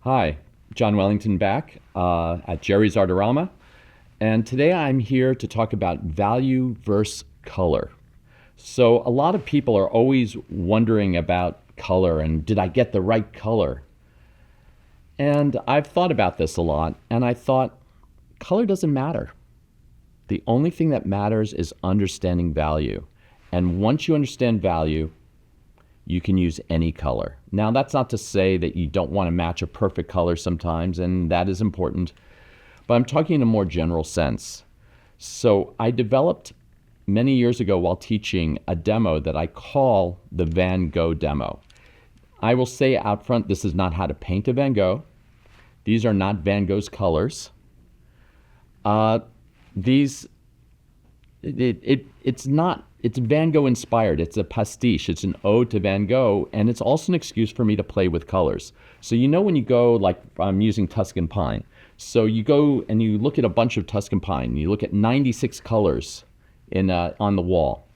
Hi, John Wellington back at JerrysArtarama, and today I'm here to talk about value versus color. So a lot of people are always wondering about color and did I get the right color? And I've thought about this a lot, and I thought color doesn't matter. The only thing that matters is understanding value. And once you understand value, you can use any color. Now, that's not to say that you don't want to match a perfect color sometimes, and that is important, but I'm talking in a more general sense. So I developed many years ago while teaching a demo that I call the Van Gogh demo. I will say out front, this is not how to paint a Van Gogh. These are not Van Gogh's colors. It's Van Gogh inspired. It's a pastiche. It's an ode to Van Gogh, and it's also an excuse for me to play with colors. So you know when you go, like I'm using Tusc Pine. So you go and you look at a bunch of Tusc Pine. You look at 96 colors on the wall.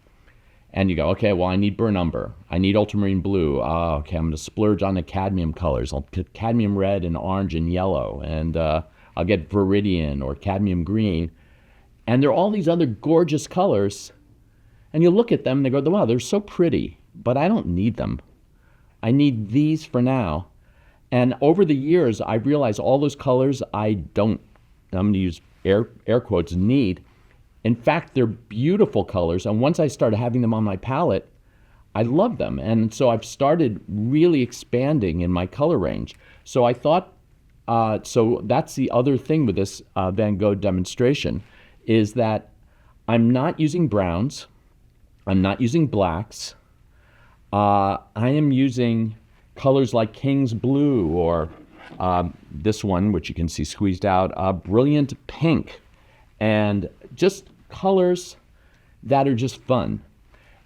And you go, okay, well, I need burnt umber. I need ultramarine blue. Okay, I'm going to splurge on the cadmium colors. I'll put cadmium red and orange and yellow. And I'll get viridian or cadmium green. And there are all these other gorgeous colors. And you look at them and they go, wow, they're so pretty, but I don't need them. I need these for now. And over the years, I've realized all those colors I'm going to use air quotes, need. In fact, they're beautiful colors. And once I started having them on my palette, I love them. And so I've started really expanding in my color range. So I thought, so that's the other thing with this Van Gogh demonstration, is that I'm not using browns. I'm not using blacks. I am using colors like King's Blue or this one, which you can see squeezed out, Brilliant Pink, and just colors that are just fun.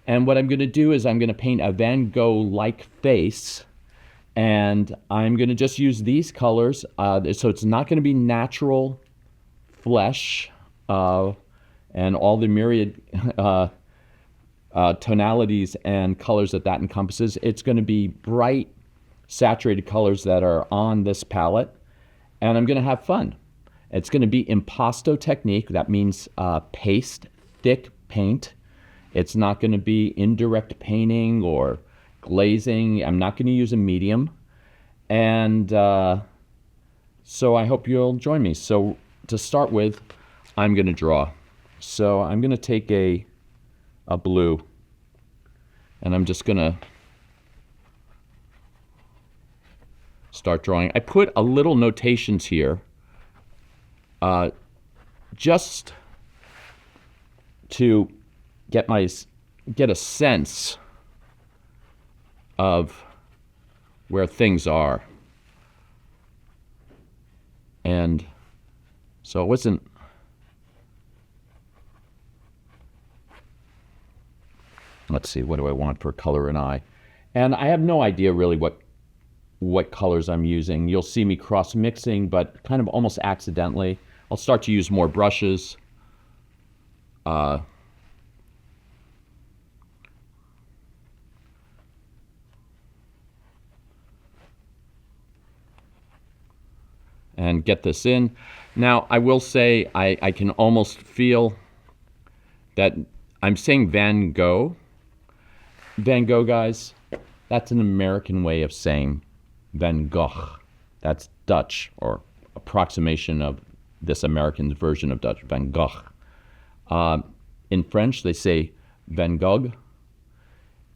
And what I'm going to do is I'm going to paint a Van Gogh-like face, and I'm going to just use these colors. So it's not going to be natural flesh and all the myriad tonalities and colors that encompasses. It's going to be bright, saturated colors that are on this palette, and I'm going to have fun. It's going to be impasto technique. That means paste, thick paint. It's not going to be indirect painting or glazing. I'm not going to use a medium. And so I hope you'll join me. So to start with, I'm going to draw. So I'm going to take a blue, and I'm just going to start drawing. I put a little notations here just to get a sense of where things are. And so it wasn't, let's see, what do I want for color and eye? And I have no idea really what colors I'm using. You'll see me cross-mixing, but kind of almost accidentally. I'll start to use more brushes. And get this in. Now, I will say I can almost feel that I'm saying Van Gogh. Van Gogh, guys, that's an American way of saying Van Gogh. That's Dutch, or approximation of this American version of Dutch, Van Gogh. In French, they say Van Gogh.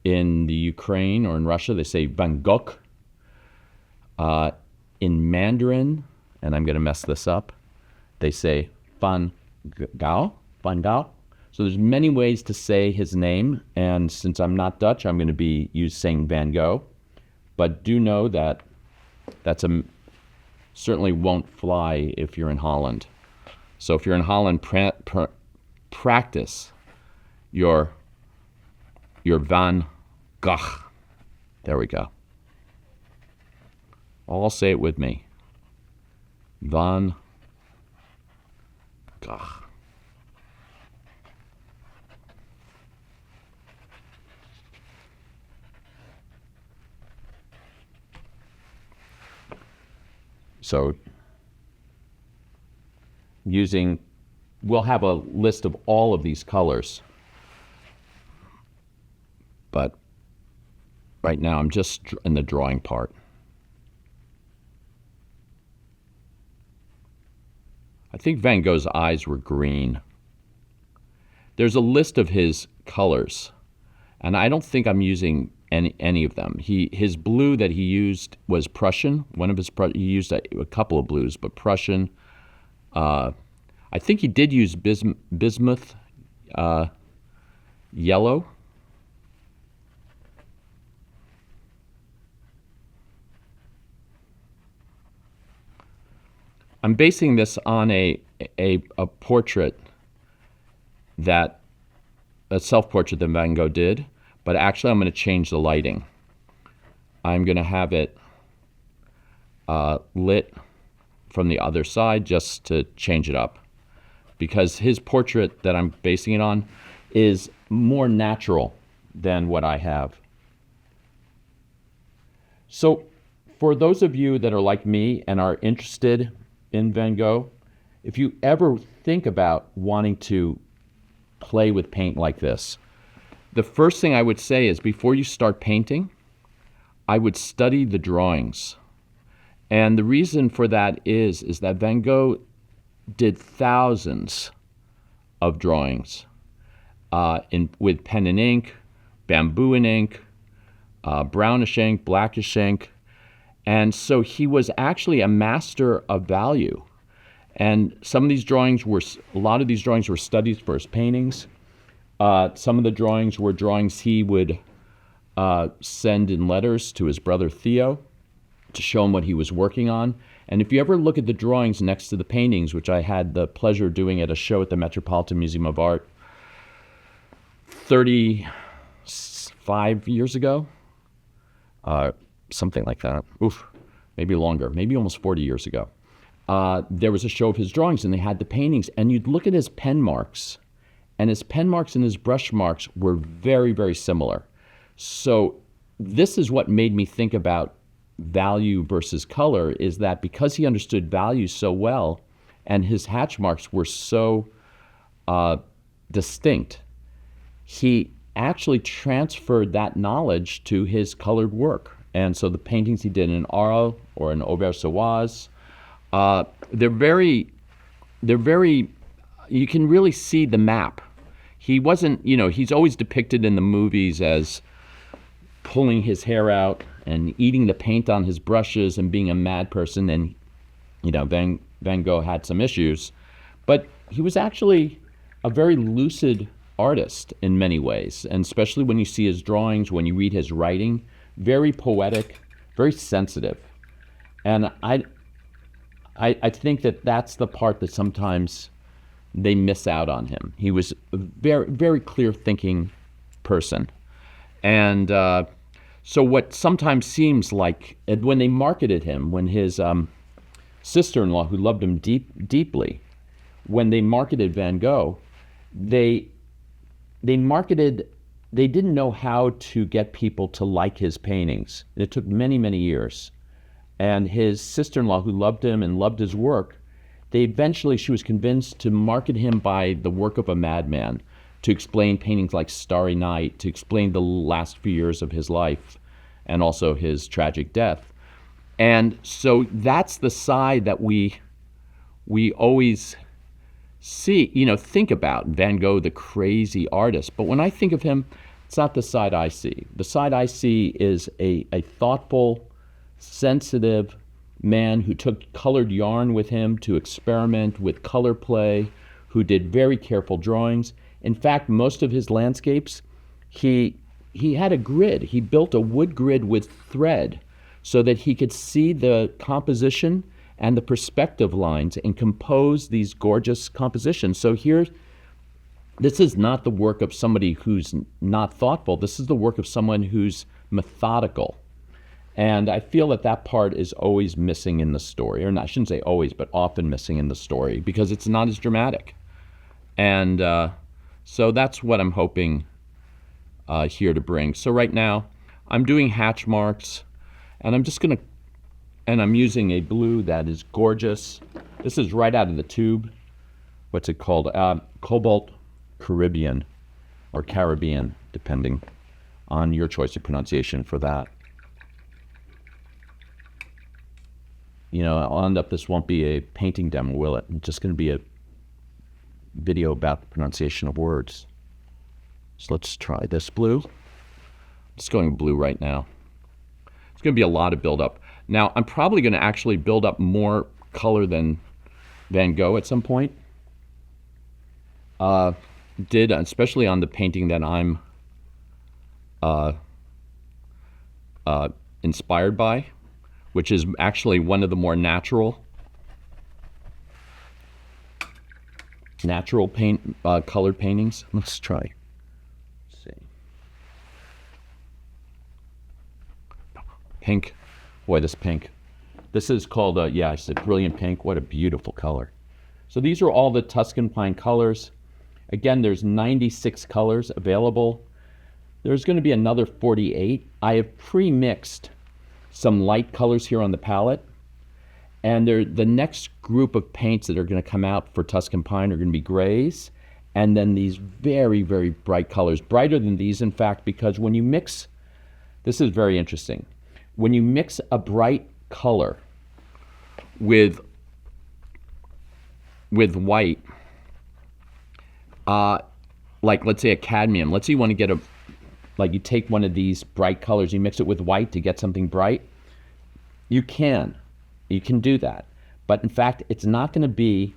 In the Ukraine or in Russia, they say Van Gogh. In Mandarin, and I'm going to mess this up, they say Van Gogh. Van Gogh. So there's many ways to say his name, and since I'm not Dutch, I'm going to be saying Van Gogh. But do know that certainly won't fly if you're in Holland. So if you're in Holland, practice your Van Gogh. There we go. All say it with me. Van Gogh. So we'll have a list of all of these colors, but right now I'm just in the drawing part. I think Van Gogh's eyes were green. There's a list of his colors, and I don't think I'm using any of them. His blue that he used was Prussian. He used a couple of blues, but Prussian. I think he did use bismuth yellow. I'm basing this on a portrait a self-portrait that Van Gogh did, but actually I'm going to change the lighting. I'm going to have it lit from the other side just to change it up, because his portrait that I'm basing it on is more natural than what I have. So for those of you that are like me and are interested in Van Gogh, if you ever think about wanting to play with paint like this, the first thing I would say is, before you start painting, I would study the drawings. And the reason for that is that Van Gogh did thousands of drawings with pen and ink, bamboo and ink, brownish ink, blackish ink. And so he was actually a master of value. And a lot of these drawings were studies for his paintings. Some of the drawings were drawings he would send in letters to his brother Theo to show him what he was working on. And if you ever look at the drawings next to the paintings, which I had the pleasure of doing at a show at the Metropolitan Museum of Art 35 years ago, something like that. Maybe longer, maybe almost 40 years ago. There was a show of his drawings, and they had the paintings, and you'd look at his pen marks, and his pen marks and his brush marks were very, very similar. So this is what made me think about value versus color, is that because he understood value so well, and his hatch marks were so distinct, he actually transferred that knowledge to his colored work. And so the paintings he did in Arles or in Auvers-sur-Oise, they're very, you can really see the map. He wasn't, he's always depicted in the movies as pulling his hair out and eating the paint on his brushes and being a mad person. And, Van Gogh had some issues, but he was actually a very lucid artist in many ways. And especially when you see his drawings, when you read his writing, very poetic, very sensitive. And I think that that's the part that sometimes they miss out on him. He was a very, very clear-thinking person. And so what sometimes seems like, when they marketed him, when his sister-in-law, who loved him deeply, when they marketed Van Gogh, they didn't know how to get people to like his paintings. It took many, many years. And his sister-in-law, who loved him and loved his work, she was convinced to market him by the work of a madman, to explain paintings like Starry Night, to explain the last few years of his life, and also his tragic death. And so that's the side that we always think about Van Gogh, the crazy artist. But when I think of him, it's not the side I see. The side I see is a thoughtful, sensitive man who took colored yarn with him to experiment with color play, who did very careful drawings. In fact, most of his landscapes, he had a grid. He built a wood grid with thread so that he could see the composition and the perspective lines and compose these gorgeous compositions. So this is not the work of somebody who's not thoughtful. This is the work of someone who's methodical. And I feel that part is always missing in the story. Or I shouldn't say always, but often missing in the story, because it's not as dramatic. And so that's what I'm hoping here to bring. So right now, I'm doing hatch marks, and I'm just going to And I'm using a blue that is gorgeous. This is right out of the tube. What's it called? Cobalt Caribbean, or Caribbean, depending on your choice of pronunciation for that. You know, I'll end up, this won't be a painting demo, will it? It's just going to be a video about the pronunciation of words. So let's try this blue. I'm just going blue right now. It's going to be a lot of buildup. Now, I'm probably going to actually build up more color than Van Gogh at some point. Did, especially on the painting that I'm inspired by, which is actually one of the more natural paint colored paintings. Let's try. Let's see. Pink. Boy, this pink. This is called, yeah, I said brilliant pink. What a beautiful color. So these are all the Tusc Pine colors. Again, there's 96 colors available. There's going to be another 48. I have pre-mixed some light colors here on the palette. And the next group of paints that are going to come out for Tusc Pine are going to be grays. And then these very, very bright colors. Brighter than these, in fact, because when you mix, this is very interesting. When you mix a bright color with white, like let's say a cadmium, let's say you want to get like you take one of these bright colors, you mix it with white to get something bright, you can do that. But in fact, it's not going to be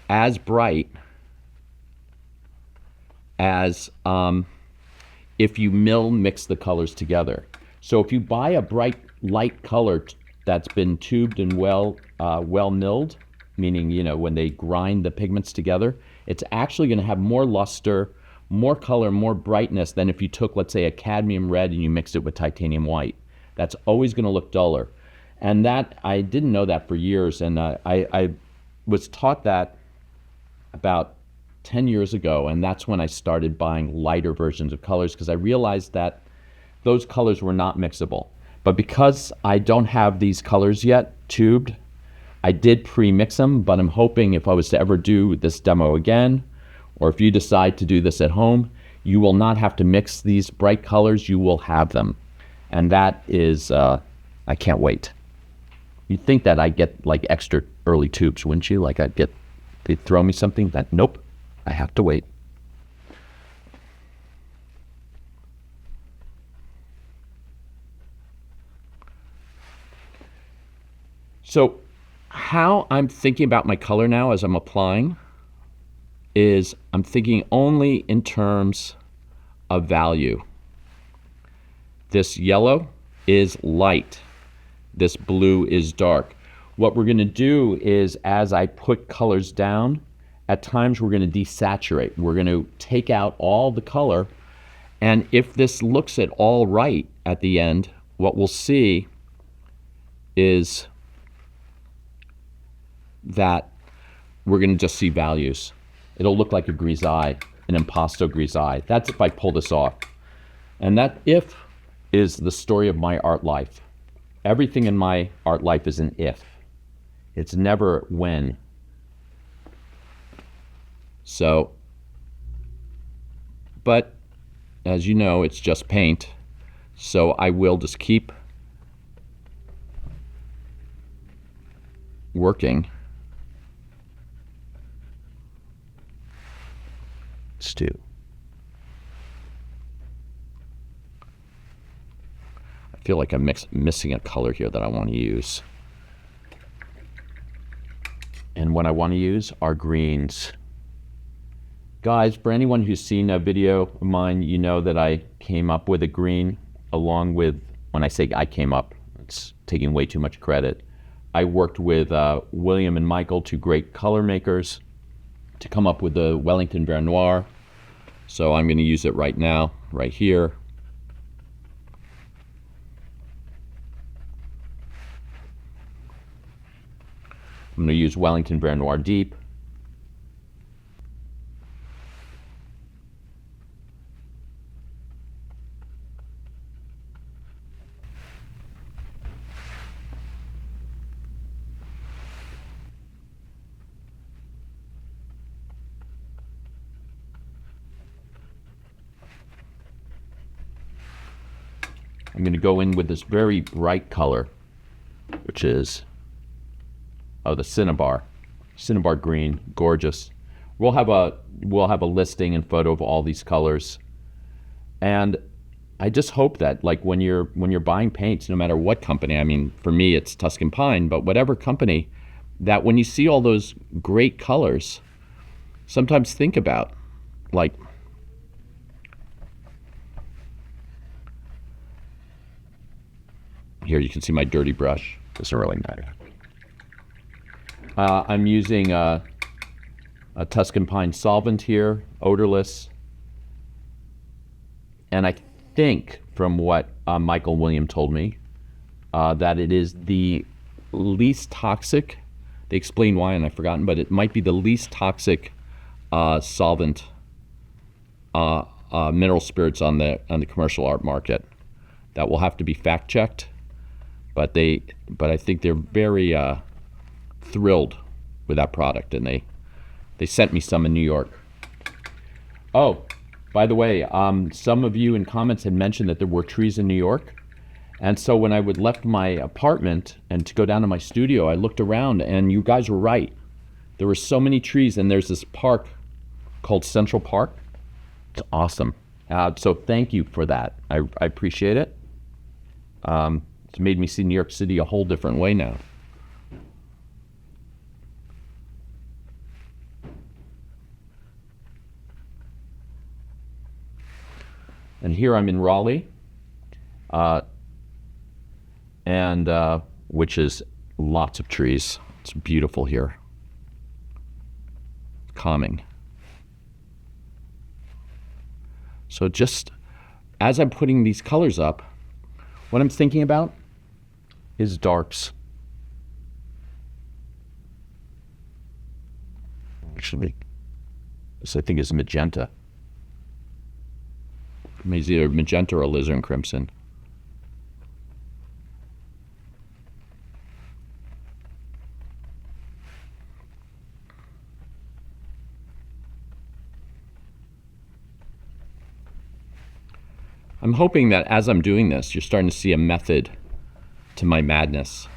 as bright as if you mix the colors together. So if you buy a bright light color that's been tubed and well milled, meaning, you know, when they grind the pigments together, it's actually going to have more luster, more color, more brightness than if you took, let's say, a cadmium red and you mixed it with titanium white. That's always going to look duller. And that, I didn't know that for years, and I was taught that about 10 years ago, and that's when I started buying lighter versions of colors, because I realized that those colors were not mixable. But because I don't have these colors yet tubed, I did pre-mix them, but I'm hoping if I was to ever do this demo again, or if you decide to do this at home, you will not have to mix these bright colors, you will have them. And that is, I can't wait. You'd think that I'd get like extra early tubes, wouldn't you? Like they'd throw me something that, nope, I have to wait. So how I'm thinking about my color now as I'm applying is I'm thinking only in terms of value. This yellow is light. This blue is dark. What we're going to do is, as I put colors down, at times we're going to desaturate. We're going to take out all the color, and if this looks at all right at the end, what we'll see is that we're going to just see values. It'll look like a grisaille, an impasto grisaille. That's if I pull this off. And that if is the story of my art life. Everything in my art life is an if. It's never when. So, but as you know, it's just paint. So I will just keep working. Let's do. I feel like I'm missing a color here that I want to use. And what I want to use are greens. Guys, for anyone who's seen a video of mine, you know that I came up with a green along with, when I say I came up, it's taking way too much credit. I worked with William and Michael, two great color makers, to come up with the Wellington Van Noir. So I'm going to use it right now, right here. I'm going to use Wellington Van Noir Deep. I'm going to go in with this very bright color, which is, the Cinnabar. Cinnabar green, gorgeous. We'll have a listing and photo of all these colors. And I just hope that, like, when you're buying paints, no matter what company, I mean, for me it's Tusc Pine, but whatever company, that when you see all those great colors, sometimes think about, like, here you can see my dirty brush. This is really nice. I'm using a Tusc Pine solvent here, odorless. And I think, from what Michael William told me, that it is the least toxic. They explain why, and I've forgotten, but it might be the least toxic solvent, mineral spirits on the commercial art market. That will have to be fact checked, but I think they're very thrilled with that product, and they sent me some in New York. Oh, by the way, some of you in comments had mentioned that there were trees in New York. And so when I would left my apartment and to go down to my studio, I looked around, and you guys were right. There were so many trees, and there's this park called Central Park. It's awesome. So thank you for that. I appreciate it. It's made me see New York City a whole different way now. And here I'm in Raleigh, which is lots of trees. It's beautiful here. Calming. So just as I'm putting these colors up, what I'm thinking about is darks. Actually, this I think is magenta. It's either magenta or alizarin crimson. I'm hoping that as I'm doing this, you're starting to see a method to my madness.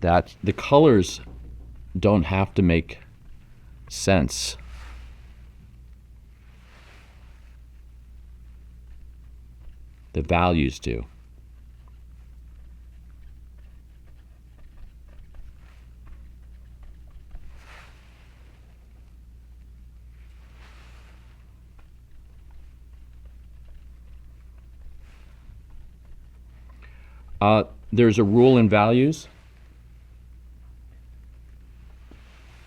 That the colors don't have to make sense. The values do. There's a rule in values,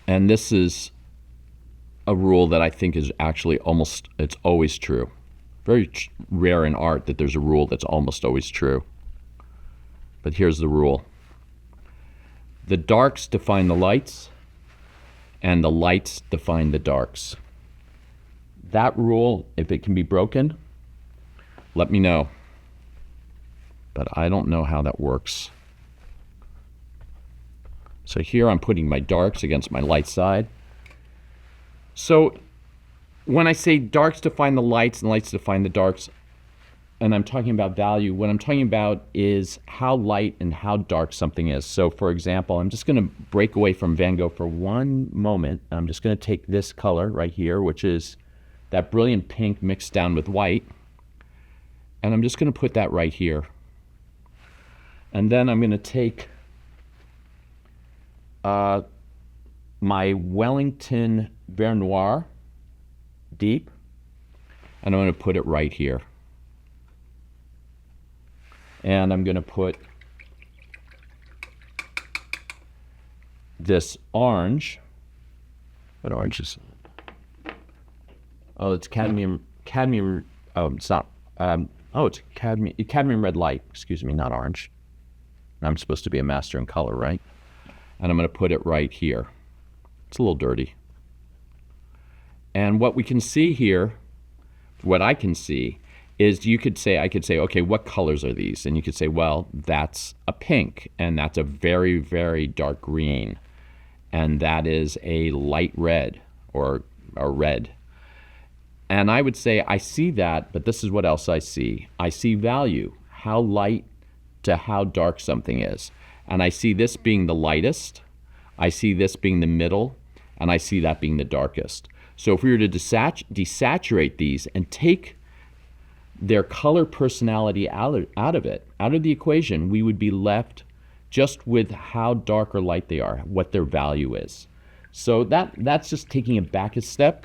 and this is a rule that I think is actually it's always true. Very rare in art that there's a rule that's almost always true. But here's the rule. The darks define the lights, and the lights define the darks. That rule, if it can be broken, let me know. But I don't know how that works. So here I'm putting my darks against my light side. So when I say darks define the lights and lights define the darks, and I'm talking about value, what I'm talking about is how light and how dark something is. So for example, I'm just going to break away from Van Gogh for one moment. I'm just going to take this color right here, which is that brilliant pink mixed down with white, and I'm just going to put that right here. And then I'm going to take my Wellington Van Noir deep, and I'm going to put it right here. And I'm going to put this orange. What orange is it? Oh, it's cadmium. Cadmium. Oh, it's not. It's cadmium red light. Excuse me, not orange. I'm supposed to be a master in color, right? And I'm going to put it right here. It's a little dirty. And what we can see here, what I can see, is I could say, okay, what colors are these? And you could say, well, that's a pink, and that's a very, very dark green, and that is a light red, or a red. And I would say I see that, but this is what else I see. I see value, how light to how dark something is. And I see this being the lightest, I see this being the middle, and I see that being the darkest. So if we were to desaturate these and take their color personality out of the equation, we would be left just with how dark or light they are, what their value is. So that's just taking it back a step,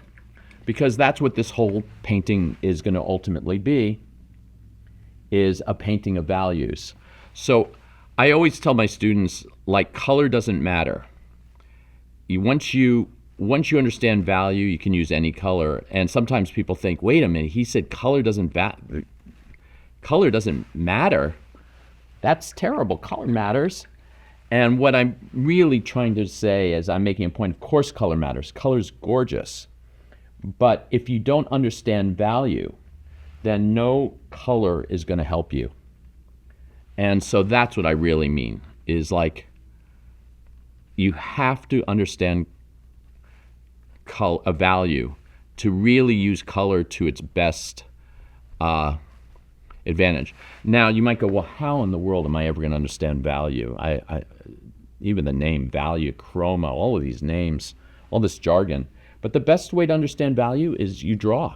because that's what this whole painting is going to ultimately be, is a painting of values. So I always tell my students, like, color doesn't matter. Once you understand value, you can use any color. And sometimes people think, wait a minute, he said color doesn't matter. That's terrible. Color matters. And what I'm really trying to say is, I'm making a point, of course color matters. Color's gorgeous. But if you don't understand value, then no color is going to help you. And so that's what I really mean, is like, you have to understand a value to really use color to its best advantage. Now, you might go, well, how in the world am I ever going to understand value? Even the name value, chroma, all of these names, all this jargon. But the best way to understand value is you draw.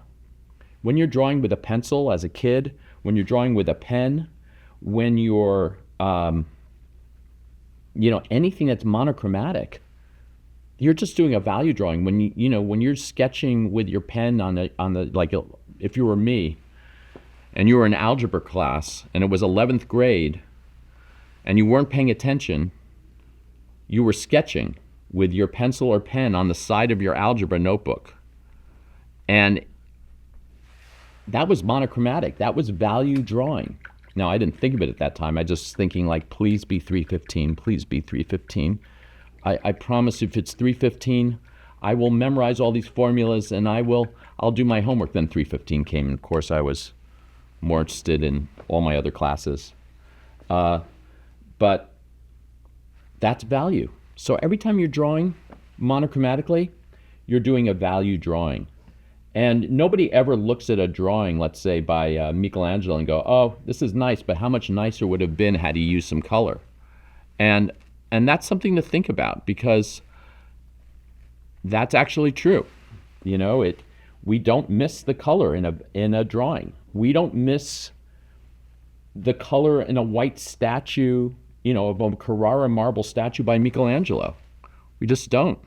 When you're drawing with a pencil as a kid, when you're drawing with a pen, when you're, anything that's monochromatic, you're just doing a value drawing. When when you're sketching with your pen if you were me, and you were in algebra class, and it was 11th grade, and you weren't paying attention, you were sketching with your pencil or pen on the side of your algebra notebook. And that was monochromatic. That was value drawing. Now, I didn't think of it at that time. I just thinking like, please be 315, please be 315. I promise if it's 315, I will memorize all these formulas and I'll do my homework. Then 315 came, and of course I was more interested in all my other classes. But that's value. So every time you're drawing monochromatically, you're doing a value drawing. And nobody ever looks at a drawing, let's say by Michelangelo, and go, oh, this is nice, but how much nicer would it have been had he used some color? And that's something to think about, because that's actually true. We don't miss the color in a drawing. We don't miss the color in a white statue, of a Carrara marble statue by Michelangelo. We just don't.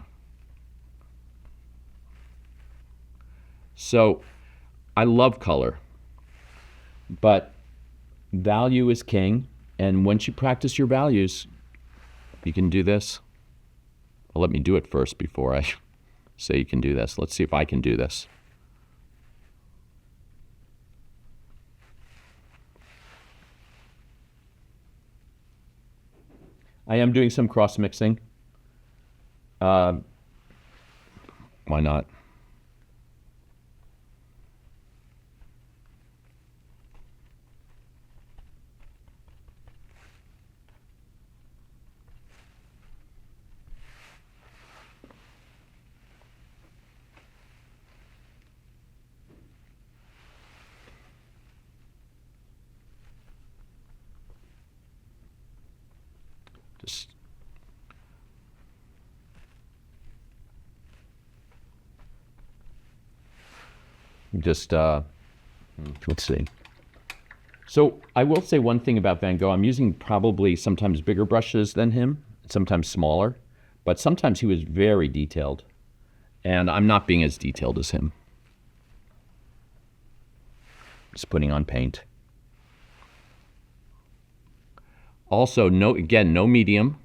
So I love color, but value is king. And once you practice your values, you can do this. Well, let me do it first before I say you can do this. Let's see if I can do this. I am doing some cross mixing. Why not? Let's see. So I will say one thing about Van Gogh. I'm using probably sometimes bigger brushes than him, sometimes smaller, but sometimes he was very detailed, and I'm not being as detailed as him. Just putting on paint. Also, no medium.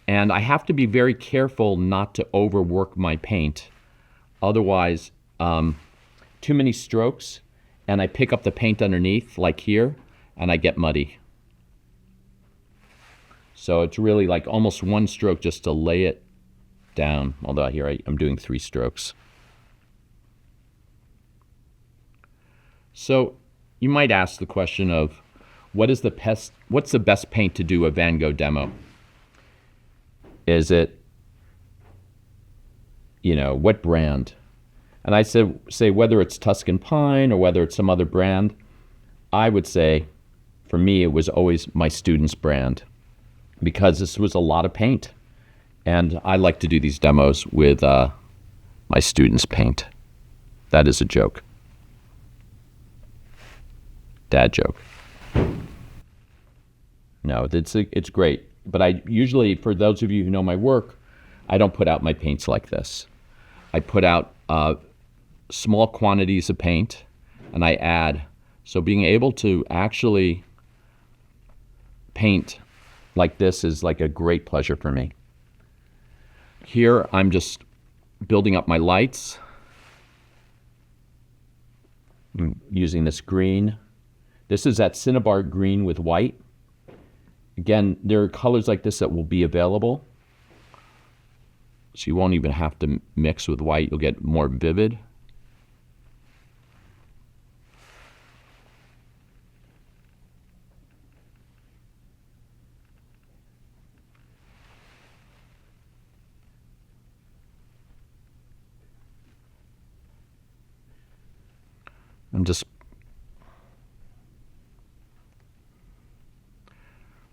And I have to be very careful not to overwork my paint. Otherwise, too many strokes, and I pick up the paint underneath, like here, and I get muddy. So it's really like almost one stroke just to lay it down. Although here I'm doing 3 strokes. So you might ask the question of, what's the best paint to do a Van Gogh demo? Is it, what brand? And I say whether it's Tusc Pine or whether it's some other brand, I would say, for me, it was always my student's brand, because this was a lot of paint. And I like to do these demos with my students' paint. That is a joke. Dad joke. No, it's great. But I usually, for those of you who know my work, I don't put out my paints like this. I put out small quantities of paint, and I add. So being able to actually paint like this is like a great pleasure for me. Here, I'm just building up my lights. I'm using this green. This is that Cinnabar green with white. Again, there are colors like this that will be available. So you won't even have to mix with white. You'll get more vivid. I'm just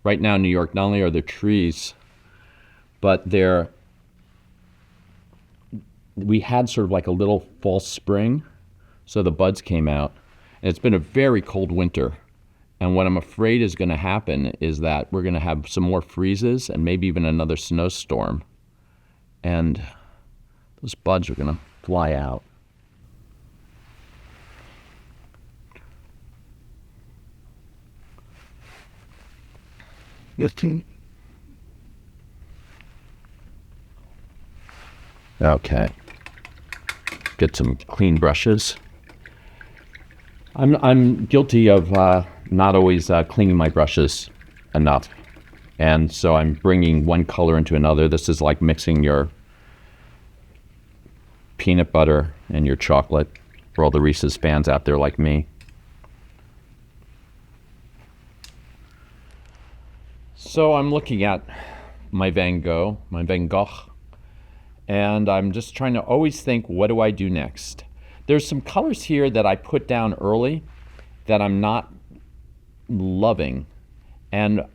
right now in New York, not only are there trees, but we had sort of like a little false spring, so the buds came out. And it's been a very cold winter. And what I'm afraid is going to happen is that we're going to have some more freezes and maybe even another snowstorm. And those buds are going to fly out. Okay. Get some clean brushes. I'm guilty of not always cleaning my brushes enough. And so I'm bringing one color into another. This is like mixing your peanut butter and your chocolate, for all the Reese's fans out there like me. So I'm looking at my Van Gogh, and I'm just trying to always think, what do I do next? There's some colors here that I put down early that I'm not loving. And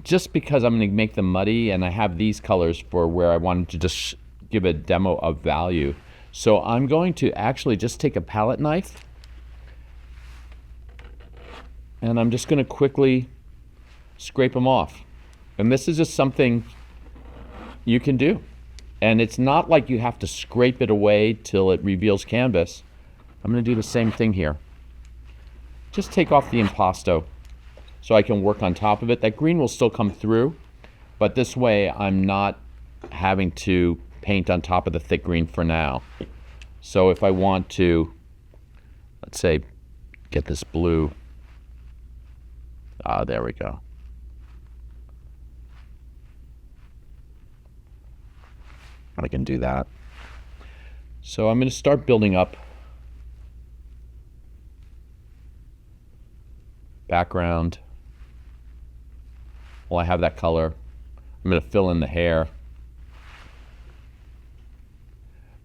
just because I'm going to make them muddy, and I have these colors for where I wanted to just give a demo of value. So I'm going to actually just take a palette knife, and I'm just going to quickly scrape them off. And this is just something you can do. And it's not like you have to scrape it away till it reveals canvas. I'm going to do the same thing here. Just take off the impasto so I can work on top of it. That green will still come through, but this way I'm not having to paint on top of the thick green for now. So if I want to, let's say, get this blue. There we go. I can do that. So I'm going to start building up background. Well, I have that color. I'm going to fill in the hair.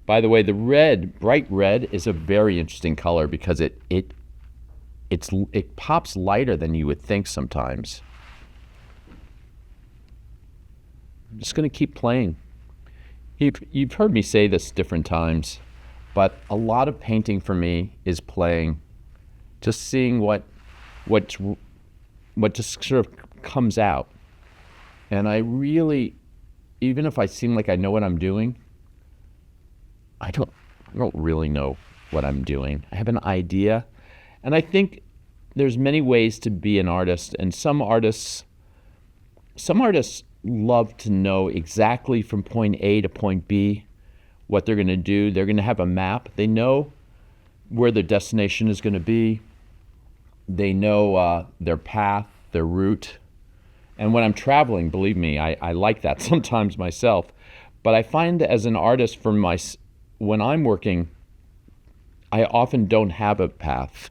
By the way, the red, bright red, is a very interesting color because it pops lighter than you would think sometimes. I'm just going to keep playing. You've heard me say this different times, but a lot of painting for me is playing, just seeing what just sort of comes out. And I really, even if I seem like I know what I'm doing, I don't really know what I'm doing. I have an idea, and I think there's many ways to be an artist, and some artists love to know exactly from point A to point B what they're going to do. They're going to have a map. They know where their destination is going to be. They know their path, their route. And when I'm traveling, believe me, I like that sometimes myself. But I find that as an artist, when I'm working, I often don't have a path,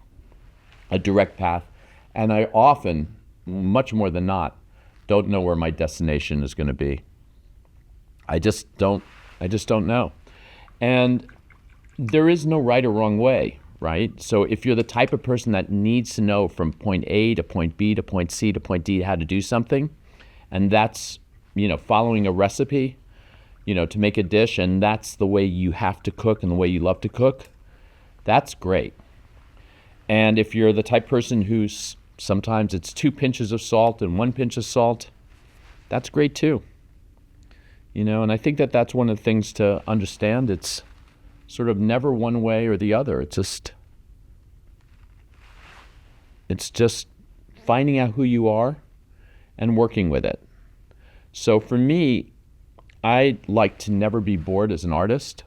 a direct path. And I often, much more than not, don't know where my destination is going to be. I just don't know. And there is no right or wrong way, right? So if you're the type of person that needs to know from point A to point B to point C to point D how to do something, and that's, following a recipe, to make a dish, and that's the way you have to cook and the way you love to cook, that's great. And if you're the type of person who's sometimes it's 2 pinches of salt and 1 pinch of salt, that's great too. And I think that that's one of the things to understand. It's sort of never one way or the other. It's just finding out who you are and working with it. So for me, I like to never be bored as an artist.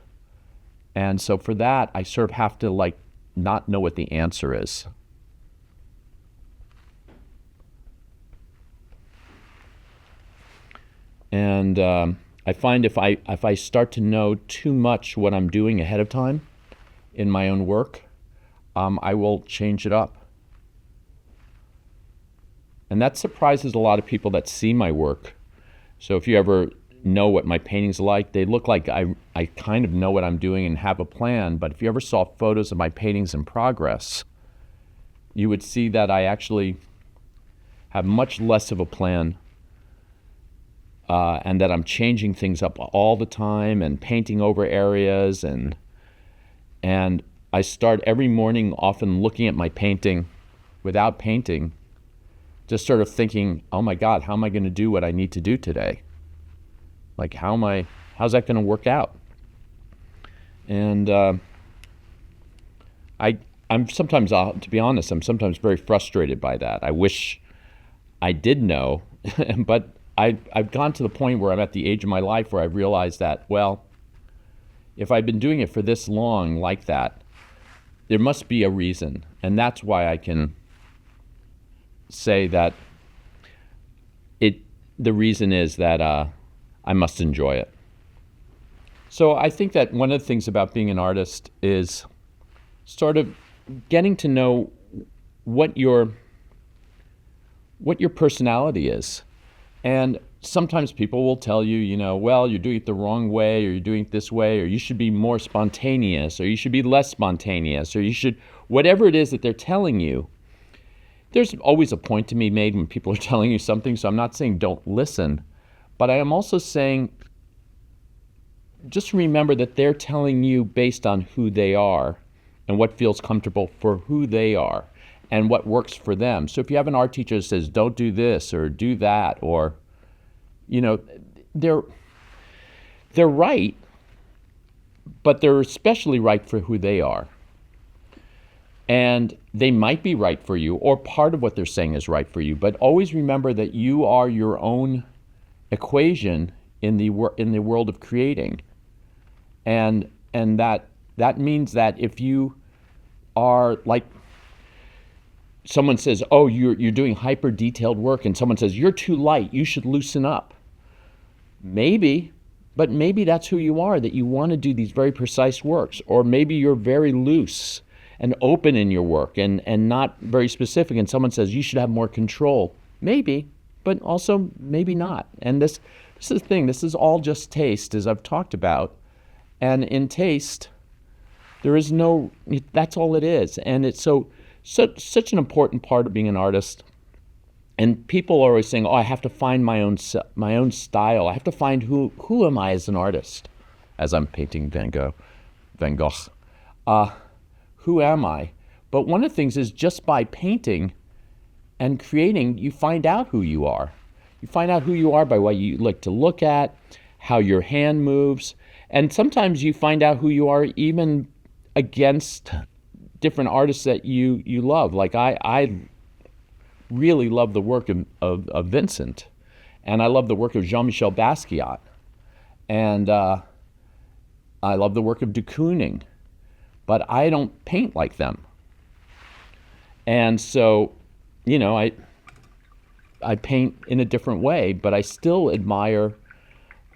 And so for that, I sort of have to not know what the answer is. And I find if I start to know too much what I'm doing ahead of time in my own work, I will change it up. And that surprises a lot of people that see my work. So if you ever know what my paintings are like, they look like I kind of know what I'm doing and have a plan. But if you ever saw photos of my paintings in progress, you would see that I actually have much less of a plan, and that I'm changing things up all the time and painting over areas, and I start every morning often looking at my painting without painting, just sort of thinking, oh my God, how am I going to do what I need to do today? How's that going to work out? And I'm sometimes, to be honest, I'm sometimes very frustrated by that. I wish I did know, but I've gone to the point where I'm at the age of my life where I've realized that, well, if I've been doing it for this long like that, there must be a reason. And that's why I can say that the reason is that I must enjoy it. So I think that one of the things about being an artist is sort of getting to know what your personality is. And sometimes people will tell you, well, you're doing it the wrong way, or you're doing it this way, or you should be more spontaneous, or you should be less spontaneous, or you should, whatever it is that they're telling you. There's always a point to be made when people are telling you something, so I'm not saying don't listen, but I am also saying just remember that they're telling you based on who they are and what feels comfortable for who they are and what works for them. So if you have an art teacher that says, don't do this or do that, or, they're right, but they're especially right for who they are. And they might be right for you, or part of what they're saying is right for you, but always remember that you are your own equation in the world of creating. And that means that if you are like, someone says, oh, you're doing hyper detailed work, and someone says, you're too light, you should loosen up. Maybe, but maybe that's who you are, that you want to do these very precise works. Or maybe you're very loose and open in your work and not very specific, and someone says you should have more control. Maybe, but also maybe not. And this is the thing, this is all just taste, as I've talked about. And in taste, there is that's all it is. And it's such an important part of being an artist. And people are always saying, oh, I have to find my own style. I have to find who am I as an artist, as I'm painting Van Gogh. Who am I? But one of the things is just by painting and creating, you find out who you are. You find out who you are by what you like to look at, how your hand moves. And sometimes you find out who you are even against different artists that you love. Like I really love the work of Vincent, and I love the work of Jean-Michel Basquiat, and I love the work of de Kooning, but I don't paint like them. And so, I paint in a different way, but I still admire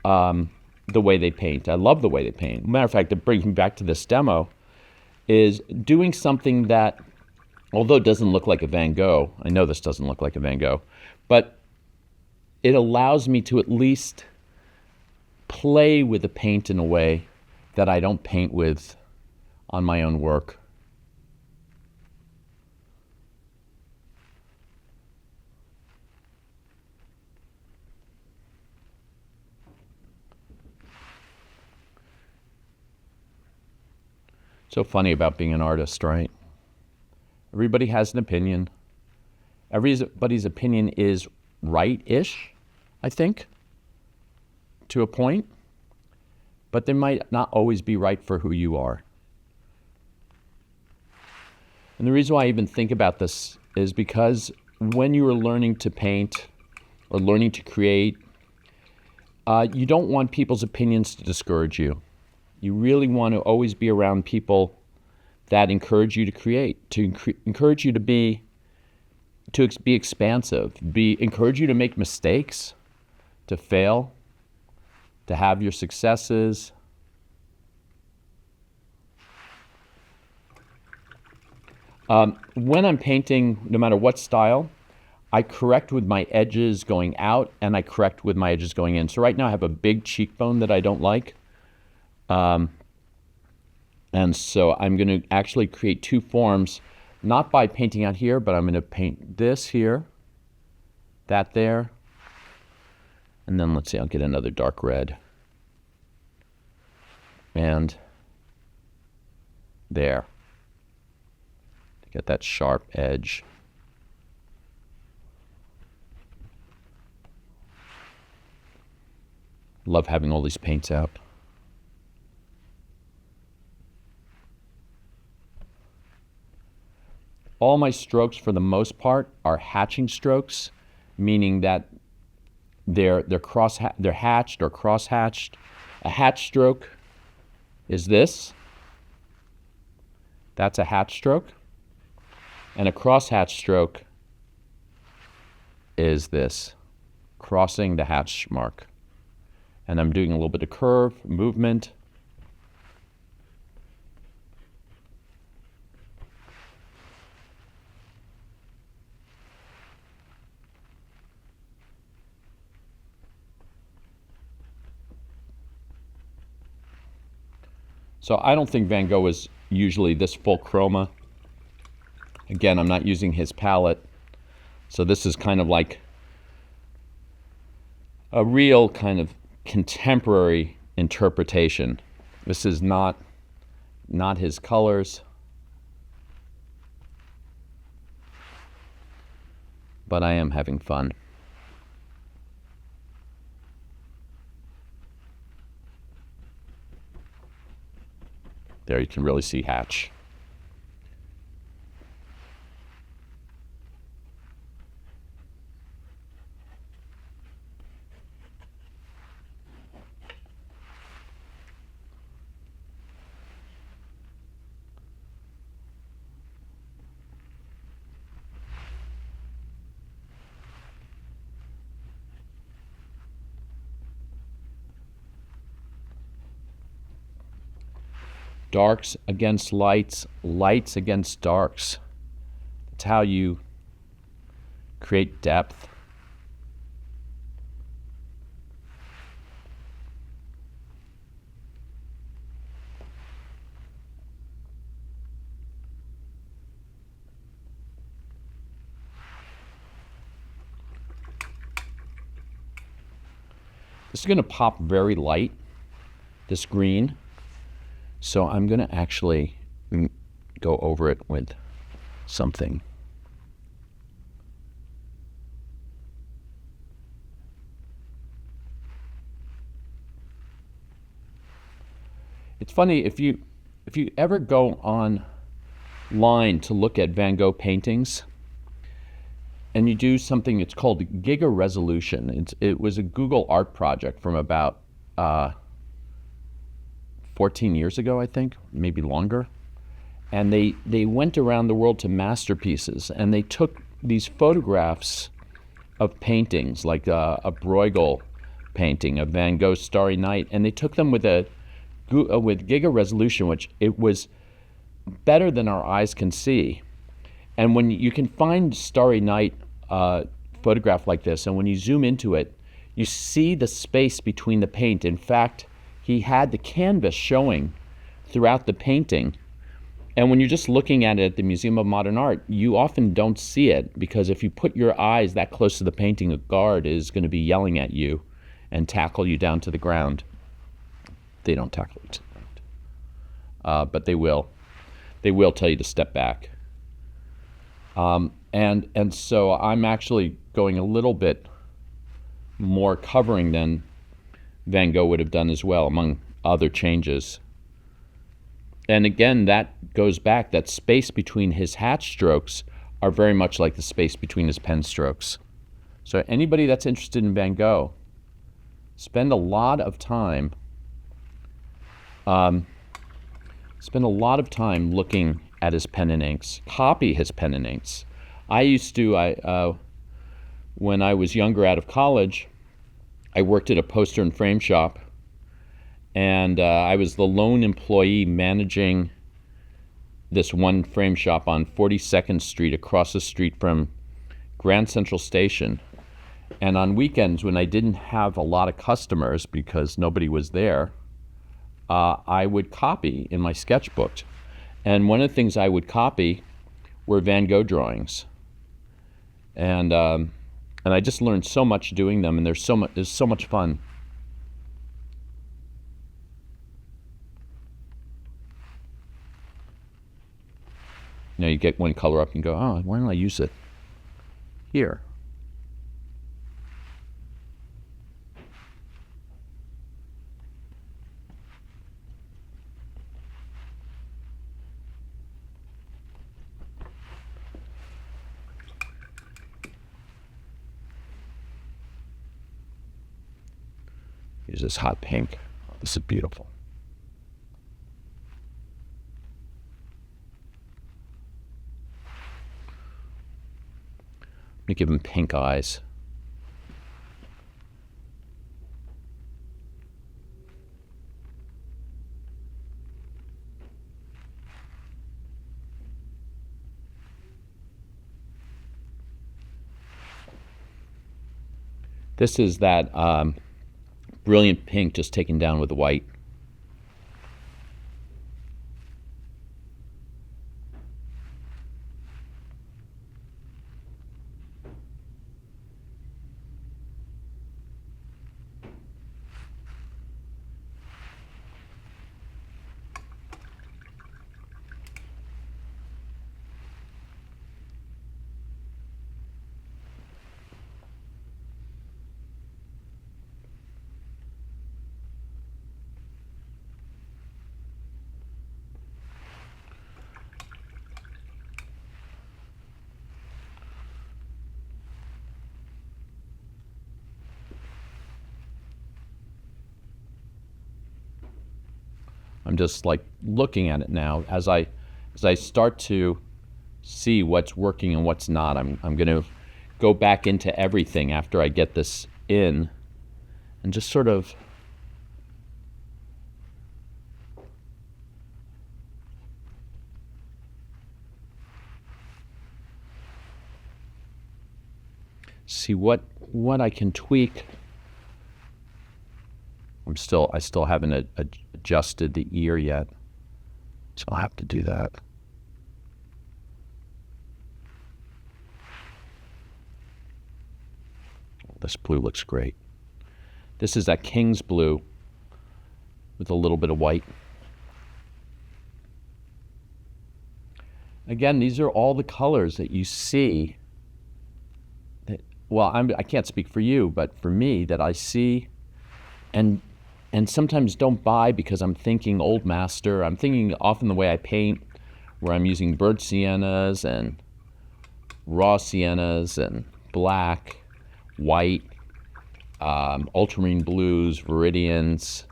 the way they paint. I love the way they paint. Matter of fact, it brings me back to this demo, is doing something that, although it doesn't look like a Van Gogh, I know this doesn't look like a Van Gogh, but it allows me to at least play with the paint in a way that I don't paint with on my own work. So funny about being an artist, right? Everybody has an opinion. Everybody's opinion is right-ish, I think, to a point. But they might not always be right for who you are. And the reason why I even think about this is because when you are learning to paint or learning to create, you don't want people's opinions to discourage you. You really want to always be around people that encourage you to create, to encourage you to be expansive, encourage you to make mistakes, to fail, to have your successes. When I'm painting, no matter what style, I correct with my edges going out and I correct with my edges going in. So right now I have a big cheekbone that I don't like. And so I'm going to actually create two forms, not by painting out here, but I'm going to paint this here, that there, and then let's see, I'll get another dark red. And there. To get that sharp edge. Love having all these paints out. All my strokes, for the most part, are hatching strokes, meaning that they're hatched or cross-hatched. A hatch stroke is this. That's a hatch stroke. And a cross-hatch stroke is this, crossing the hatch mark. And I'm doing a little bit of curve, movement. So I don't think Van Gogh is usually this full chroma. Again, I'm not using his palette. So this is kind of like a real kind of contemporary interpretation. This is not his colors. But I am having fun. There you can really see hatch. Darks against lights, lights against darks. That's how you create depth. This is going to pop very light, this green. So I'm going to actually go over it with something. It's funny, if you ever go online to look at Van Gogh paintings and you do something, it's called Giga Resolution. It was a Google art project from about 14 years ago, I think, maybe longer. And they went around the world to masterpieces, and they took these photographs of paintings, like a Bruegel painting, a Van Gogh Starry Night, and they took them with Giga Resolution, which it was better than our eyes can see. And when you can find Starry Night photograph like this, and when you zoom into it, you see the space between the paint. In fact, he had the canvas showing throughout the painting And when you're just looking at it at the Museum of Modern Art, you often don't see it, because if you put your eyes that close to the painting, a guard is going to be yelling at you and tackle you down to the ground. They don't tackle you to the ground, but they will. They will tell you to step back. And so I'm actually going a little bit more covering than Van Gogh would have done as well, among other changes. And again, that goes back, that space between his hatch strokes are very much like the space between his pen strokes. So anybody that's interested in Van Gogh, spend a lot of time looking at his pen and inks. Copy his pen and inks. I used to, when I was younger out of college, I worked at a poster and frame shop, and I was the lone employee managing this one frame shop on 42nd Street, across the street from Grand Central Station. And on weekends, when I didn't have a lot of customers because nobody was there, I would copy in my sketchbook. And one of the things I would copy were Van Gogh drawings. And I just learned so much doing them, and there's so much fun. You know, you get one color up and go, oh, why don't I use it here? Use this hot pink. Oh, this is beautiful. Let me give him pink eyes. This is that brilliant pink just taken down with the white. I'm just like looking at it now. As I start to see what's working and what's not, I'm going to go back into everything after I get this in and just sort of see what I can tweak. I still haven't adjusted the ear yet, so I'll have to do that. This blue looks great. This is that King's blue with a little bit of white. Again, these are all the colors that you see that, well, I can't speak for you, but for me, that I see and sometimes don't buy because I'm thinking old master. I'm thinking often the way I paint, where I'm using burnt siennas and raw siennas and black, white, ultramarine blues, viridians,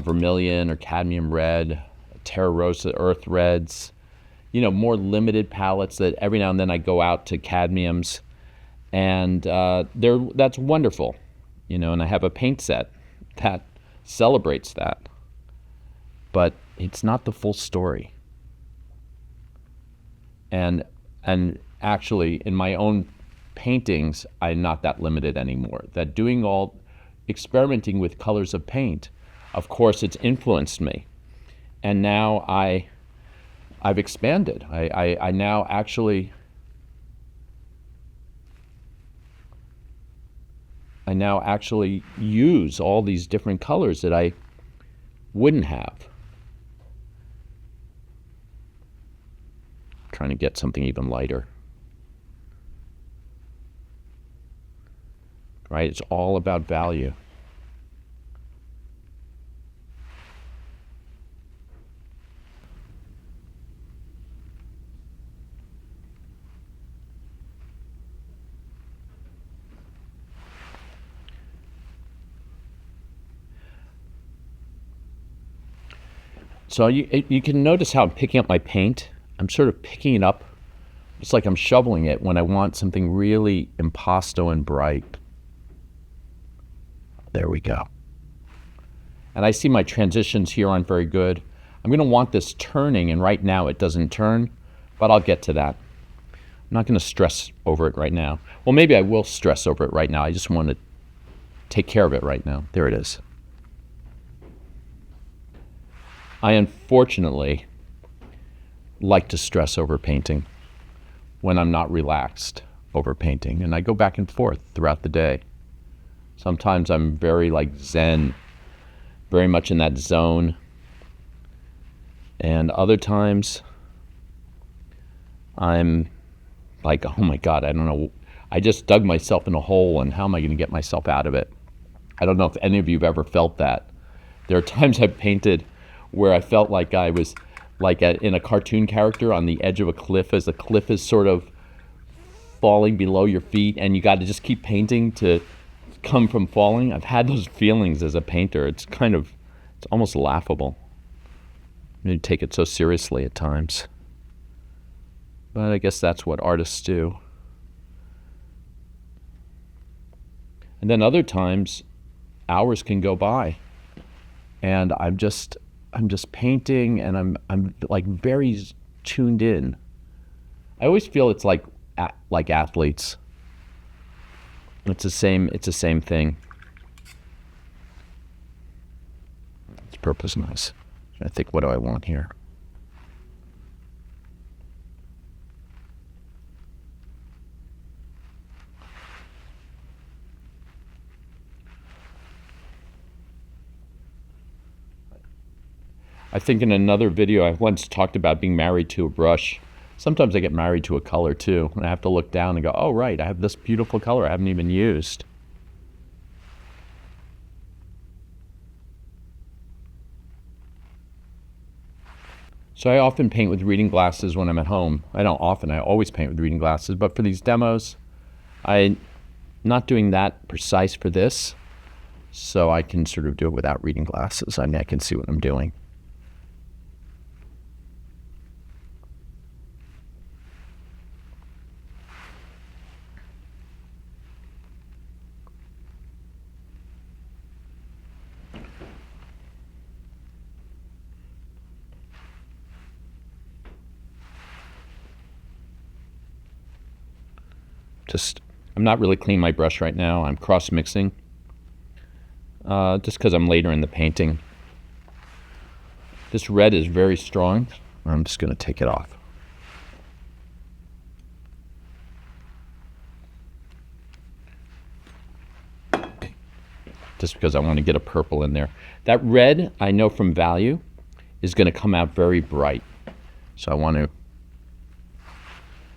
vermilion or cadmium red, terra rosa earth reds, you know, more limited palettes that every now and then I go out to cadmiums, and that's wonderful, you know, and I have a paint set that celebrates that, but it's not the full story. And actually, in my own paintings, I'm not that limited anymore. That experimenting with colors of paint, of course, it's influenced me. And now I I've expanded. I now actually use all these different colors that I wouldn't have. Trying to get something even lighter. Right? It's all about value. So you can notice how I'm picking up my paint. I'm sort of picking it up. It's like I'm shoveling it when I want something really impasto and bright. There we go. And I see my transitions here aren't very good. I'm going to want this turning, and right now it doesn't turn, but I'll get to that. I'm not going to stress over it right now. Well, maybe I will stress over it right now. I just want to take care of it right now. There it is. I unfortunately like to stress over painting when I'm not relaxed over painting, and I go back and forth throughout the day. Sometimes I'm very like Zen, very much in that zone, and other times I'm like, oh my God, I don't know, I just dug myself in a hole, and how am I going to get myself out of it? I don't know if any of you have ever felt that. There are times I've painted where I felt like I was like in a cartoon character on the edge of a cliff, as the cliff is sort of falling below your feet, and you got to just keep painting to come from falling. I've had those feelings as a painter. It's almost laughable. You take it so seriously at times. But I guess that's what artists do. And then other times, hours can go by, and I'm just painting, and I'm like very tuned in. I always feel it's like athletes. It's the same thing. It's purpose nice. I think, what do I want here? I think in another video I once talked about being married to a brush. Sometimes I get married to a color too, and I have to look down and go, oh right, I have this beautiful color I haven't even used. So I often paint with reading glasses when I'm at home. I always paint with reading glasses, but for these demos, I'm not doing that precise for this, so I can sort of do it without reading glasses. I mean, I can see what I'm doing. I'm not really cleaning my brush right now. I'm cross-mixing, just because I'm later in the painting. This red is very strong. I'm just going to take it off. Just because I want to get a purple in there. That red, I know from value, is going to come out very bright. So I want to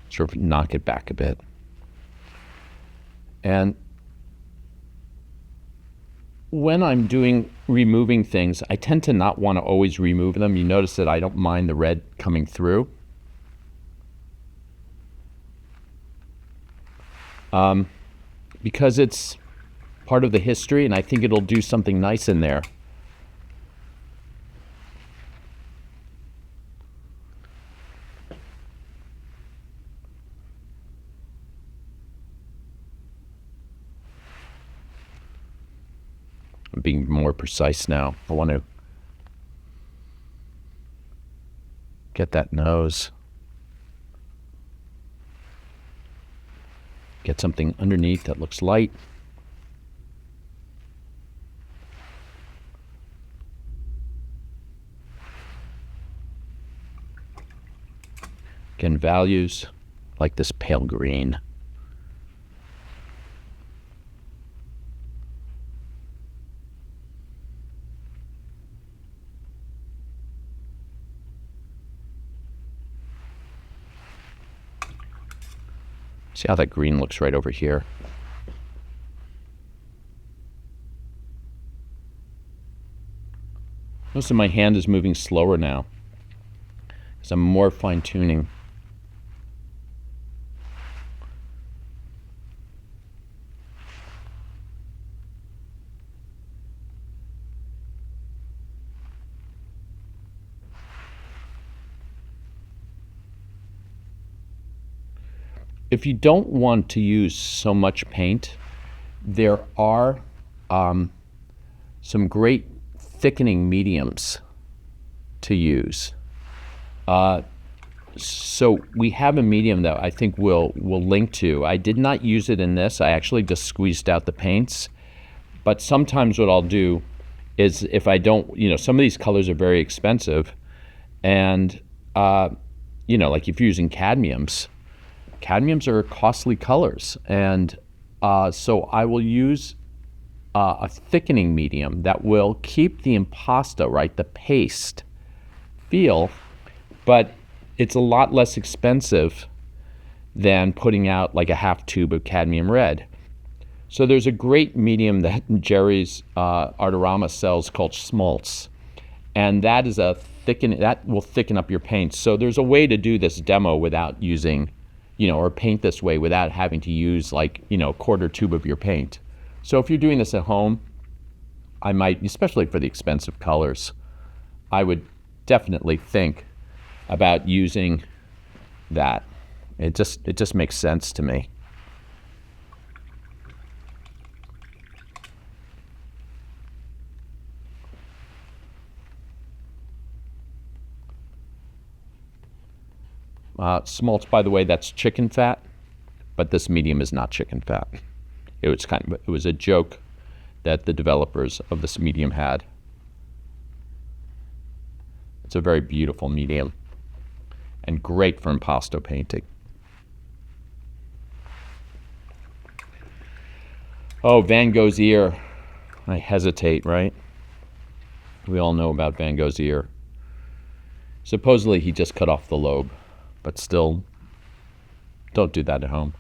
sort of knock it back a bit. And when I'm removing things, I tend to not want to always remove them. You notice that I don't mind the red coming through. Because it's part of the history, and I think it'll do something nice in there. I'm being more precise now. I want to get that nose. Get something underneath that looks light. Again, values like this pale green. See how that green looks right over here? Notice that my hand is moving slower now as I'm more fine-tuning. If you don't want to use so much paint, there are some great thickening mediums to use. So we have a medium that I think we'll link to. I did not use it in this. I actually just squeezed out the paints. But sometimes what I'll do is, if I don't, some of these colors are very expensive, and like if you're using cadmiums are costly colors, and so I will use a thickening medium that will keep the impasto, right, the paste feel, but it's a lot less expensive than putting out like a half tube of cadmium red. So there's a great medium that Jerry's Artarama sells called Schmaltz, and that is that will thicken up your paint. So there's a way to do this demo without using, or paint this way without having to use like, a quarter tube of your paint. So if you're doing this at home, I might, especially for the expensive colors, I would definitely think about using that. It just makes sense to me. Schmaltz, by the way, that's chicken fat, but this medium is not chicken fat. It was a joke that the developers of this medium had. It's a very beautiful medium and great for impasto painting. Oh, Van Gogh's ear. I hesitate, right? We all know about Van Gogh's ear. Supposedly he just cut off the lobe, but still, don't do that at home.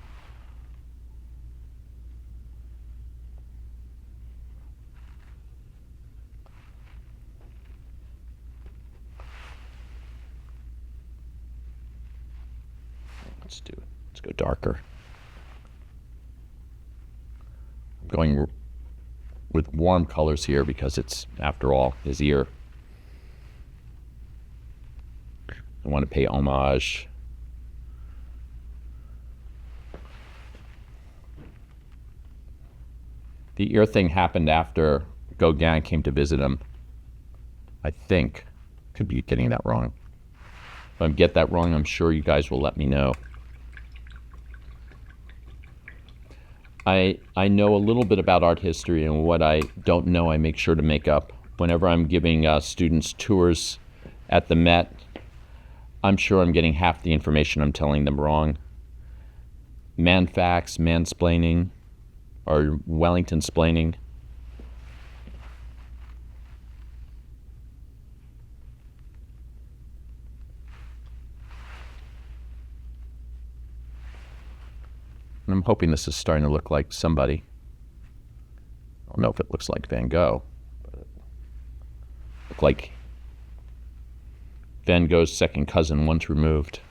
Let's go darker. I'm going with warm colors here because it's, after all, his ear. I want to pay homage. The ear thing happened after Gauguin came to visit him, I think. Could be getting that wrong. If I get that wrong, I'm sure you guys will let me know. I know a little bit about art history, and what I don't know I make sure to make up. Whenever I'm giving students tours at the Met, I'm sure I'm getting half the information I'm telling them wrong. Man-facts, mansplaining, or Wellington-splaining. And I'm hoping this is starting to look like somebody. I don't know if it looks like Van Gogh, but it looks like Van Gogh's second cousin, once removed.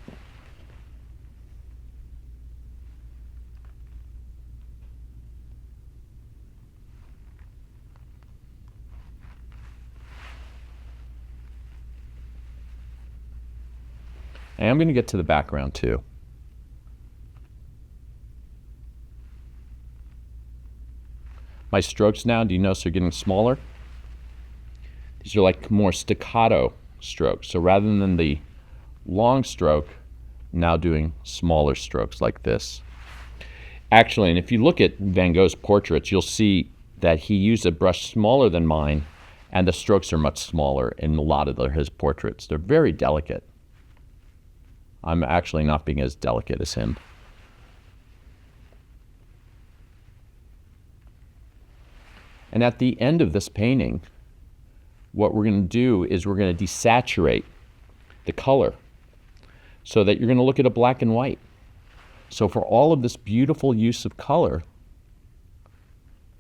And I'm going to get to the background too. My strokes now, do you notice they're getting smaller? These are like more staccato strokes. So rather than the long stroke, now doing smaller strokes like this. Actually, and if you look at Van Gogh's portraits, you'll see that he used a brush smaller than mine, and the strokes are much smaller in a lot of his portraits. They're very delicate. I'm actually not being as delicate as him. And at the end of this painting, what we're going to do is we're going to desaturate the color so that you're going to look at a black and white. So for all of this beautiful use of color,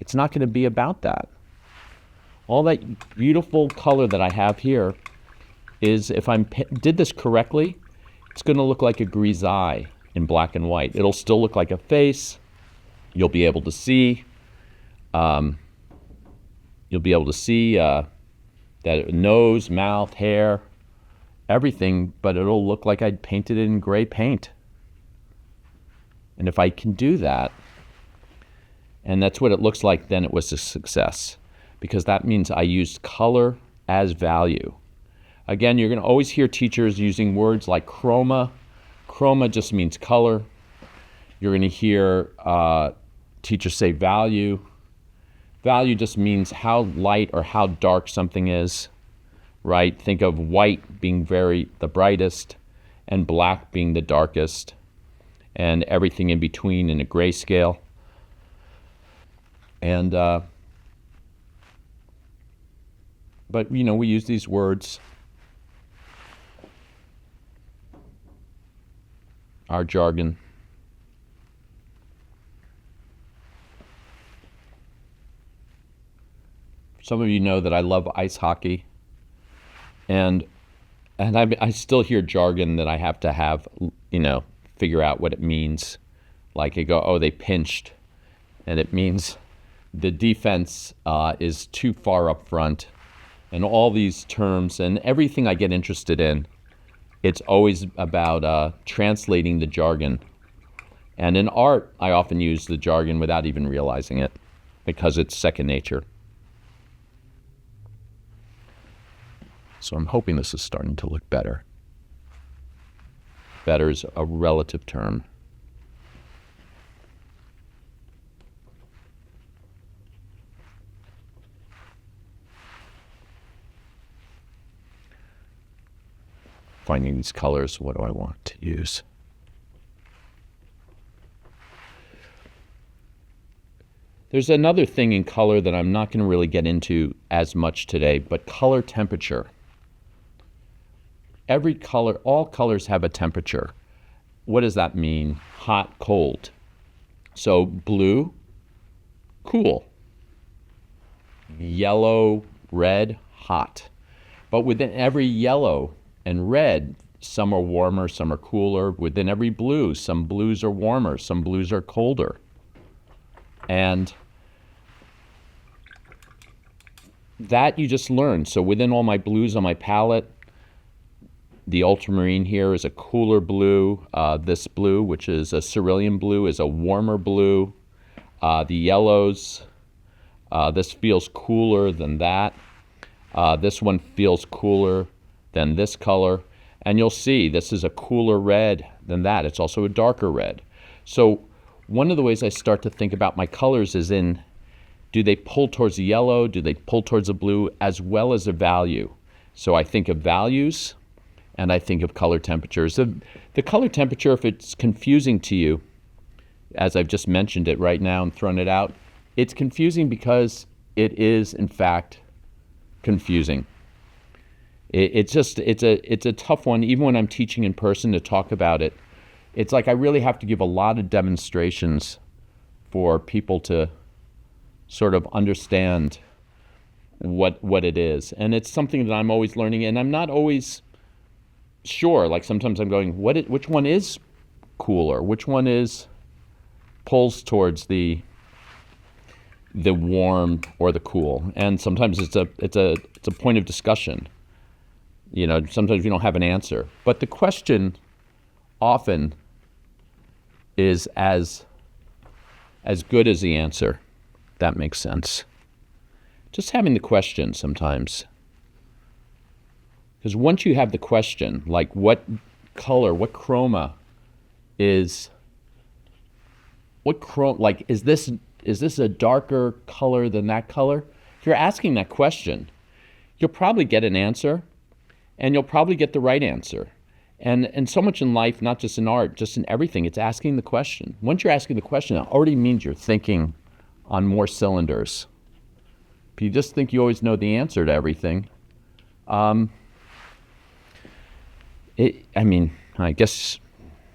it's not going to be about that. All that beautiful color that I have here is, if I did this correctly, it's going to look like a grisaille in black and white. It'll still look like a face. You'll be able to see. That nose, mouth, hair, everything, but it'll look like I'd painted it in gray paint. And if I can do that, and that's what it looks like, then it was a success, because that means I used color as value. Again, you're going to always hear teachers using words like chroma. Chroma just means color. You're going to hear teachers say value. Value just means how light or how dark something is, right? Think of white being the brightest and black being the darkest, and everything in between in a grayscale. And, but we use these words, our jargon. Some of you know that I love ice hockey, and I still hear jargon that I have to figure out what it means. Like I go, oh, they pinched, and it means the defense is too far up front, and all these terms and everything I get interested in, it's always about translating the jargon. And in art, I often use the jargon without even realizing it, because it's second nature. So I'm hoping this is starting to look better. Better is a relative term. Finding these colors, what do I want to use? There's another thing in color that I'm not going to really get into as much today, but color temperature. Every color, all colors have a temperature. What does that mean? Hot, cold. So blue, cool. Yellow, red, hot. But within every yellow and red, some are warmer, some are cooler. Within every blue, some blues are warmer, some blues are colder. And that you just learn. So within all my blues on my palette, the ultramarine here is a cooler blue. This blue, which is a cerulean blue, is a warmer blue. The yellows, this feels cooler than that. This one feels cooler than this color. And you'll see this is a cooler red than that. It's also a darker red. So one of the ways I start to think about my colors is in, do they pull towards the yellow? Do they pull towards the blue, as well as a value? So I think of values, and I think of color temperatures. The color temperature, if it's confusing to you, as I've just mentioned it right now and thrown it out, it's confusing because it is, in fact, confusing. It's a tough one, even when I'm teaching in person, to talk about it. It's like I really have to give a lot of demonstrations for people to sort of understand what it is. And it's something that I'm always learning, and I'm not always sure. Like sometimes I'm going, which one is cooler? Which one pulls towards the warm or the cool? And sometimes it's a point of discussion. Sometimes we don't have an answer. But the question often is as good as the answer. That makes sense. Just having the question sometimes. Because once you have the question, like what color, what chroma is, is this a darker color than that color? If you're asking that question, you'll probably get an answer, and you'll probably get the right answer. And so much in life, not just in art, just in everything, it's asking the question. Once you're asking the question, it already means you're thinking on more cylinders. If you just think you always know the answer to everything, I mean, I guess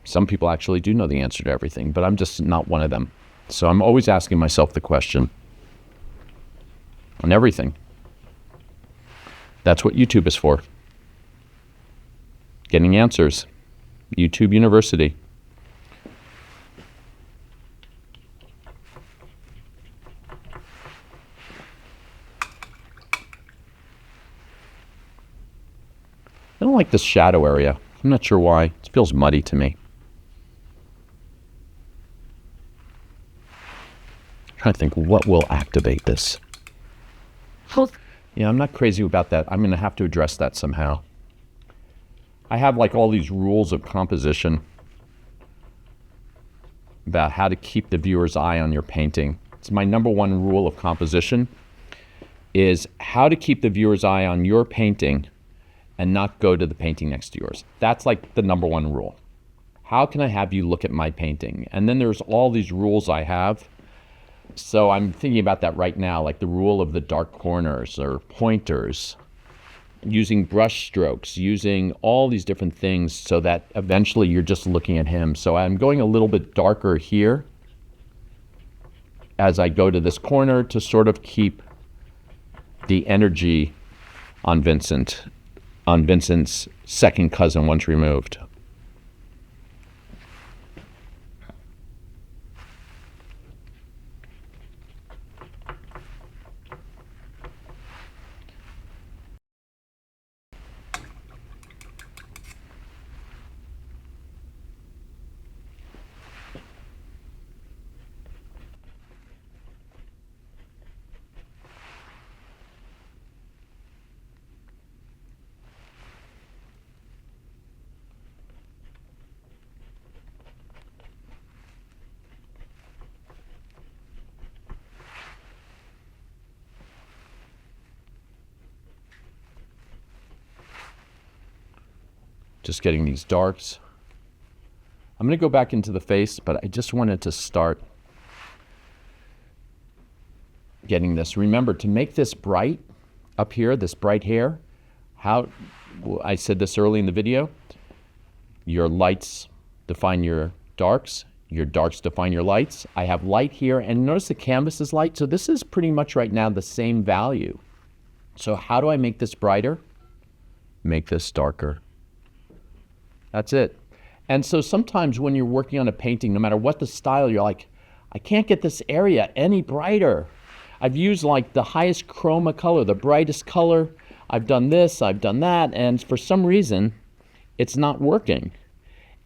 some people actually do know the answer to everything, but I'm just not one of them. So I'm always asking myself the question on everything. That's what YouTube is for. Getting answers. YouTube University. I don't like this shadow area. I'm not sure why. It feels muddy to me. I'm trying to think what will activate this. Yeah, I'm not crazy about that. I'm going to have to address that somehow. I have like all these rules of composition about how to keep the viewer's eye on your painting. It's my number one rule of composition is how to keep the viewer's eye on your painting and not go to the painting next to yours. That's like the number one rule. How can I have you look at my painting? And then there's all these rules I have. So I'm thinking about that right now, like the rule of the dark corners or pointers, using brush strokes, using all these different things so that eventually you're just looking at him. So I'm going a little bit darker here as I go to this corner to sort of keep the energy on Vincent's second cousin once removed. Just getting these darks. I'm going to go back into the face, but I just wanted to start getting this. Remember, to make this bright up here, this bright hair, I said this early in the video, your lights define your darks define your lights. I have light here, and notice the canvas is light, so this is pretty much right now the same value. So how do I make this brighter? Make this darker. That's it. And so sometimes when you're working on a painting, no matter what the style, you're like, I can't get this area any brighter. I've used like the highest chroma color, the brightest color. I've done this, I've done that, and for some reason, it's not working.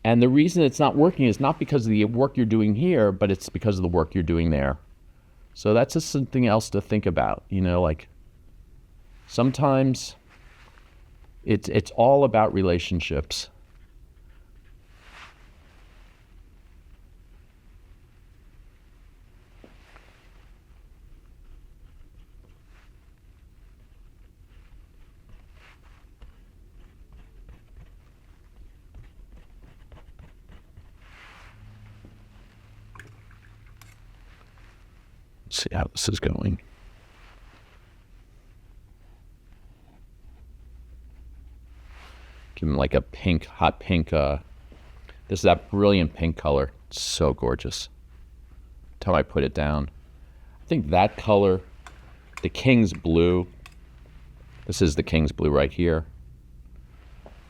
And the reason it's not working is not because of the work you're doing here, but it's because of the work you're doing there. So that's just something else to think about. You know, like sometimes it's all about relationships. See how this is going. Give him like a pink, hot pink. This is that brilliant pink color. It's so gorgeous. That's how I put it down. I think that color, the King's blue. This is the King's blue right here.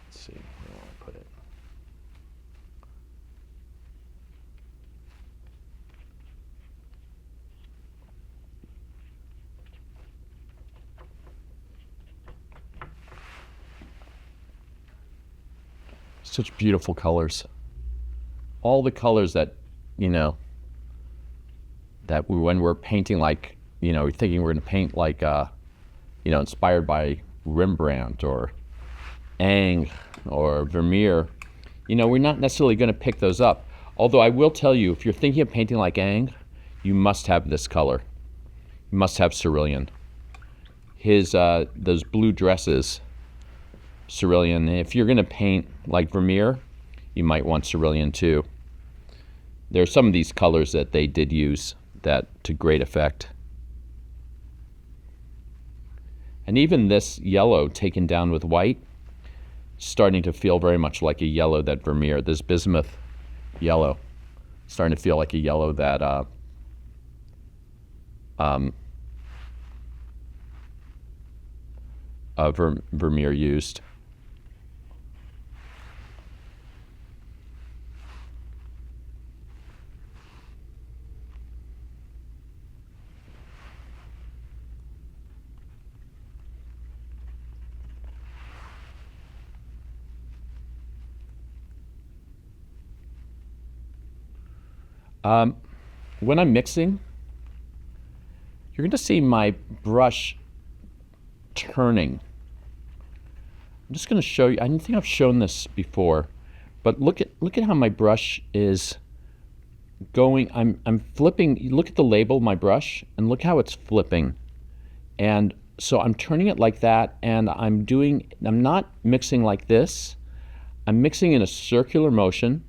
Let's see. Where do I put it? Such beautiful colors. All the colors that, you know, that when we're painting, like, you know, we're thinking we're going to paint like, you know, inspired by Rembrandt or Ingres or Vermeer, you know, we're not necessarily going to pick those up. Although I will tell you, if you're thinking of painting like Ingres, you must have this color. You must have Cerulean. His, those blue dresses Cerulean. If you're going to paint like Vermeer, you might want Cerulean too. There are some of these colors that they did use that to great effect. And even this yellow taken down with white, starting to feel very much like a yellow that Vermeer, this bismuth yellow, starting to feel like a yellow that Vermeer used. When I'm mixing, you're going to see my brush turning. I'm just going to show you. I don't think I've shown this before, but look at how my brush is going. I'm flipping. You look at the label of my brush and look how it's flipping. And so I'm turning it like that, and I'm not mixing like this. I'm mixing in a circular motion,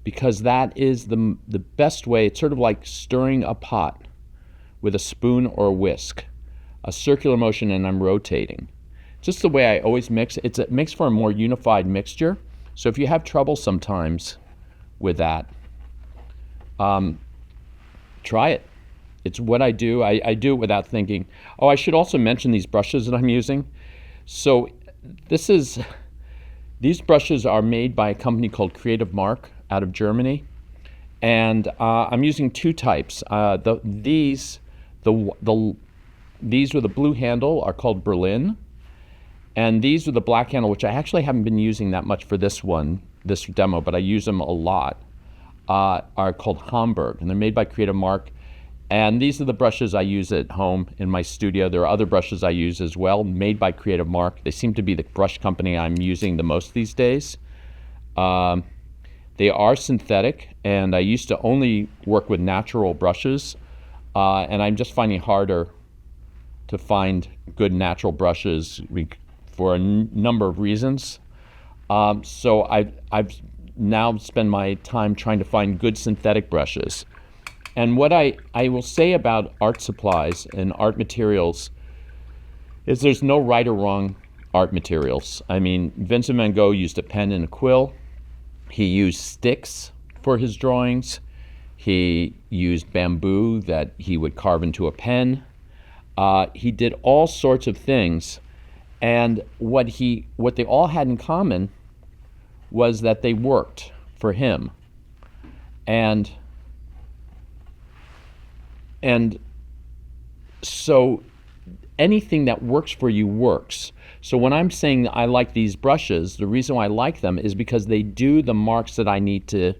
because that is the best way. It's sort of like stirring a pot with a spoon or a whisk. A circular motion, and I'm rotating. Just the way I always mix. It makes for a more unified mixture. So if you have trouble sometimes with that, try it. It's what I do. I do it without thinking. Oh, I should also mention these brushes that I'm using. So these brushes are made by a company called Creative Mark out of Germany, and I'm using two types. These with the blue handle are called Berlin, and these with the black handle, which I actually haven't been using that much for this demo, but I use them a lot, are called Hamburg, and they're made by Creative Mark. And these are the brushes I use at home in my studio. There are other brushes I use as well, made by Creative Mark. They seem to be the brush company I'm using the most these days. They are synthetic, and I used to only work with natural brushes, and I'm just finding it harder to find good natural brushes for a number of reasons. So I've now spent my time trying to find good synthetic brushes. And what I will say about art supplies and art materials is there's no right or wrong art materials. I mean, Vincent van Gogh used a pen and a quill. He used sticks for his drawings. He used bamboo that he would carve into a pen. He did all sorts of things. And what they all had in common was that they worked for him. And so anything that works for you works. So when I'm saying I like these brushes, the reason why I like them is because they do the marks that I need to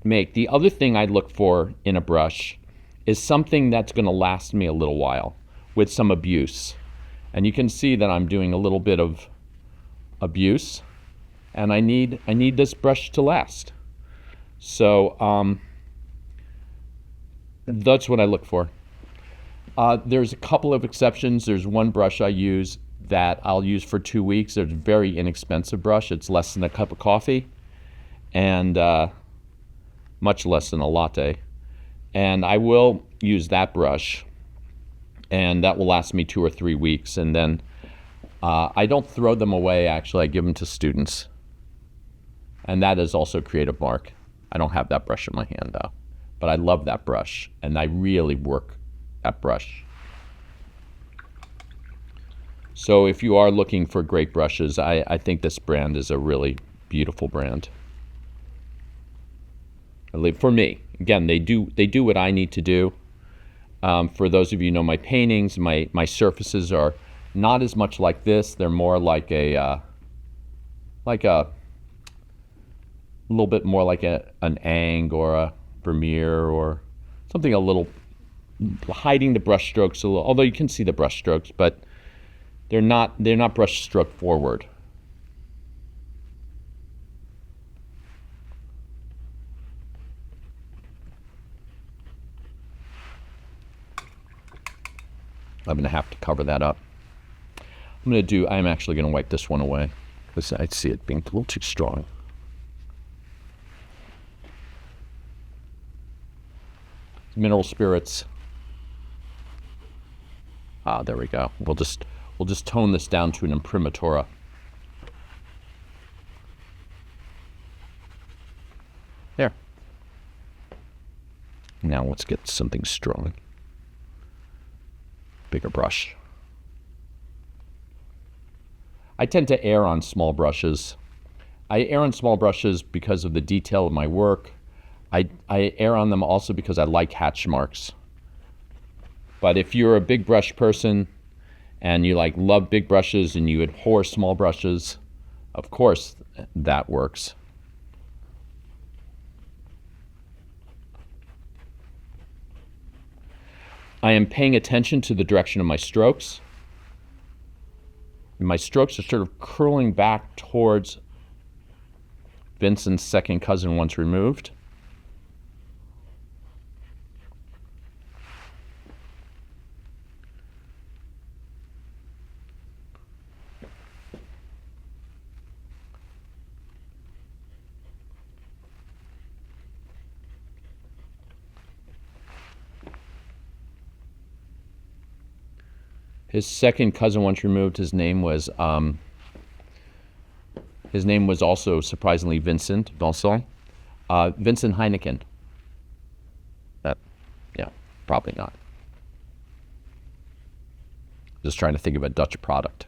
make. The other thing I look for in a brush is something that's going to last me a little while with some abuse. And you can see that I'm doing a little bit of abuse, and I need this brush to last. So that's what I look for. There's a couple of exceptions. There's one brush I use that I'll use for 2 weeks. It's a very inexpensive brush. It's less than a cup of coffee, and much less than a latte. And I will use that brush, and that will last me 2 or 3 weeks. And then I don't throw them away, actually. I give them to students. And that is also Creative Mark. I don't have that brush in my hand, though. But I love that brush, and I really work that brush. So if you are looking for great brushes, I think this brand is a really beautiful brand. For me, again, they do what I need to do. For those of you who know my paintings, my surfaces are not as much like this. They're more like a little bit more like an Ang or a Vermeer or something a little hiding the brush strokes a little. Although you can see the brush strokes, but they're not brush stroke forward. I'm going to have to cover that up. I'm actually going to wipe this one away because I see it being a little too strong. Mineral spirits. There we go. We'll just tone this down to an imprimatura. There. Now let's get something strong. Bigger brush. I tend to err on small brushes. I err on small brushes because of the detail of my work. I err on them also because I like hatch marks. But if you're a big brush person and you love big brushes and you abhor small brushes, of course that works. I am paying attention to the direction of my strokes. My strokes are sort of curling back towards Vincent's second cousin once removed. His second cousin once removed, his name was also surprisingly Vincent. Vincent Heineken. Yeah, probably not. Just trying to think of a Dutch product.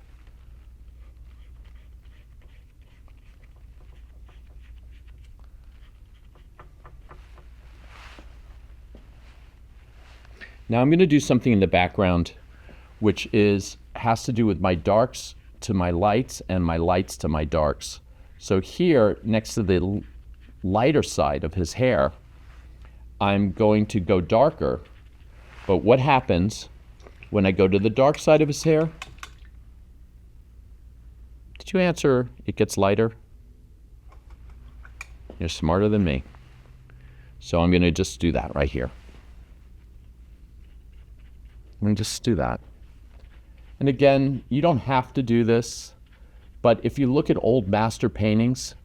Now I'm going to do something in the background which has to do with my darks to my lights and my lights to my darks. So here, next to the lighter side of his hair, I'm going to go darker. But what happens when I go to the dark side of his hair? Did you answer it gets lighter? You're smarter than me. So I'm going to just do that right here. I'm going to just do that. And again, you don't have to do this, but if you look at old master paintings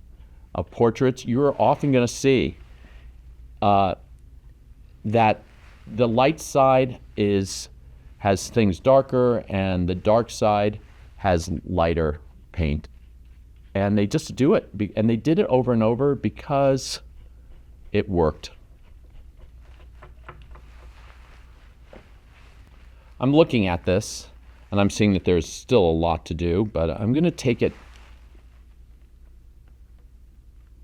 of portraits, you're often going to see that the light side has things darker and the dark side has lighter paint. And they just do it, and they did it over and over because it worked. I'm looking at this, and I'm seeing that there's still a lot to do, but I'm going to take it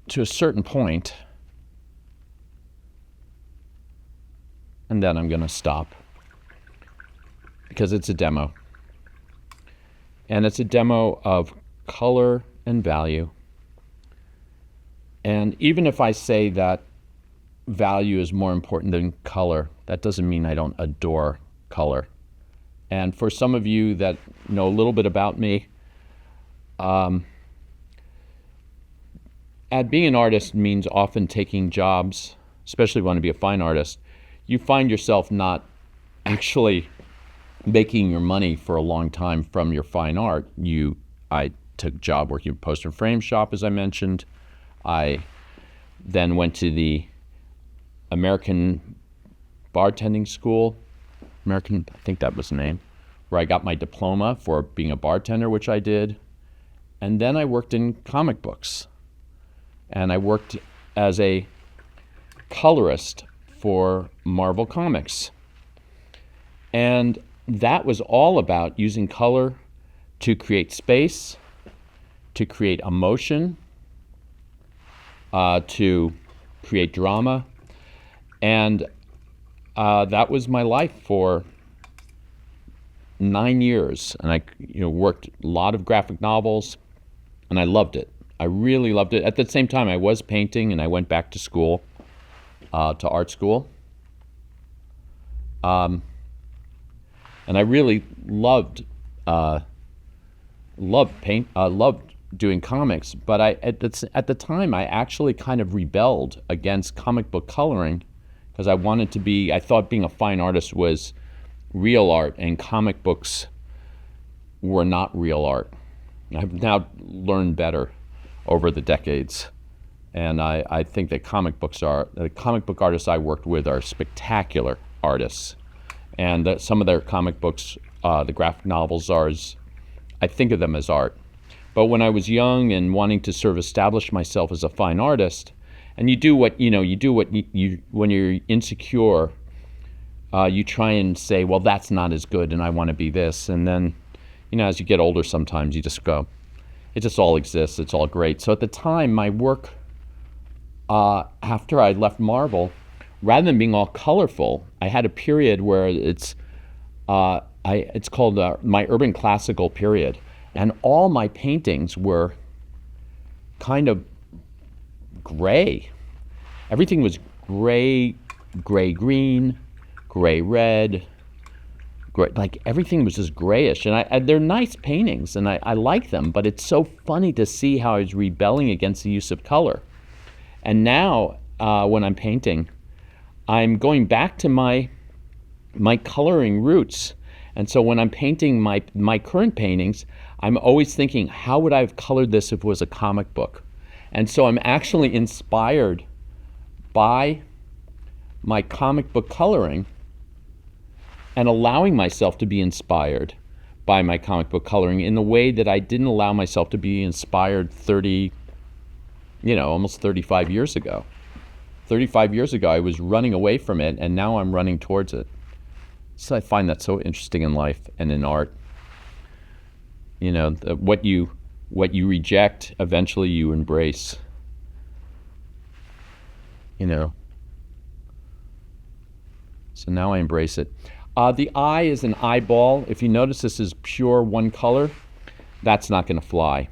to a certain point, and then I'm going to stop, because it's a demo. And it's a demo of color and value. And even if I say that value is more important than color, that doesn't mean I don't adore color. And for some of you that know a little bit about me, being an artist means often taking jobs, especially if you want to be a fine artist. You find yourself not actually making your money for a long time from your fine art. I took a job working at poster and frame shop, as I mentioned. I then went to the American bartending school. I think that was the name, where I got my diploma for being a bartender, which I did. And then I worked in comic books. And I worked as a colorist for Marvel Comics. And that was all about using color to create space, to create emotion, to create drama. And that was my life for 9 years. And I worked a lot of graphic novels, and I loved it. I really loved it. At the same time, I was painting, and I went back to school, to art school. And I really loved doing comics. But at the time, I actually kind of rebelled against comic book coloring, because I thought being a fine artist was real art, and comic books were not real art. I've now learned better over the decades. And I think that the comic book artists I worked with are spectacular artists. And that some of their comic books, the graphic novels I think of them as art. But when I was young and wanting to sort of establish myself as a fine artist, and you do what when you're insecure, you try and say, well, that's not as good and I want to be this. And then, as you get older, sometimes you just go, it just all exists, it's all great. So at the time, my work, after I left Marvel, rather than being all colorful, I had a period where it's called my urban classical period. And all my paintings were kind of gray. Everything was gray, gray-green, gray-red, like everything was just grayish. And they're nice paintings, and I like them, but it's so funny to see how I was rebelling against the use of color. And now, when I'm painting, I'm going back to my coloring roots. And so when I'm painting my current paintings, I'm always thinking, how would I have colored this if it was a comic book? And so I'm actually inspired by my comic book coloring and allowing myself to be inspired by my comic book coloring in a way that I didn't allow myself to be inspired almost 35 years ago. 35 years ago, I was running away from it, and now I'm running towards it. So I find that so interesting in life and in art. What you reject, eventually you embrace. So now I embrace it. The eye is an eyeball. If you notice, this is pure one color. That's not going to fly.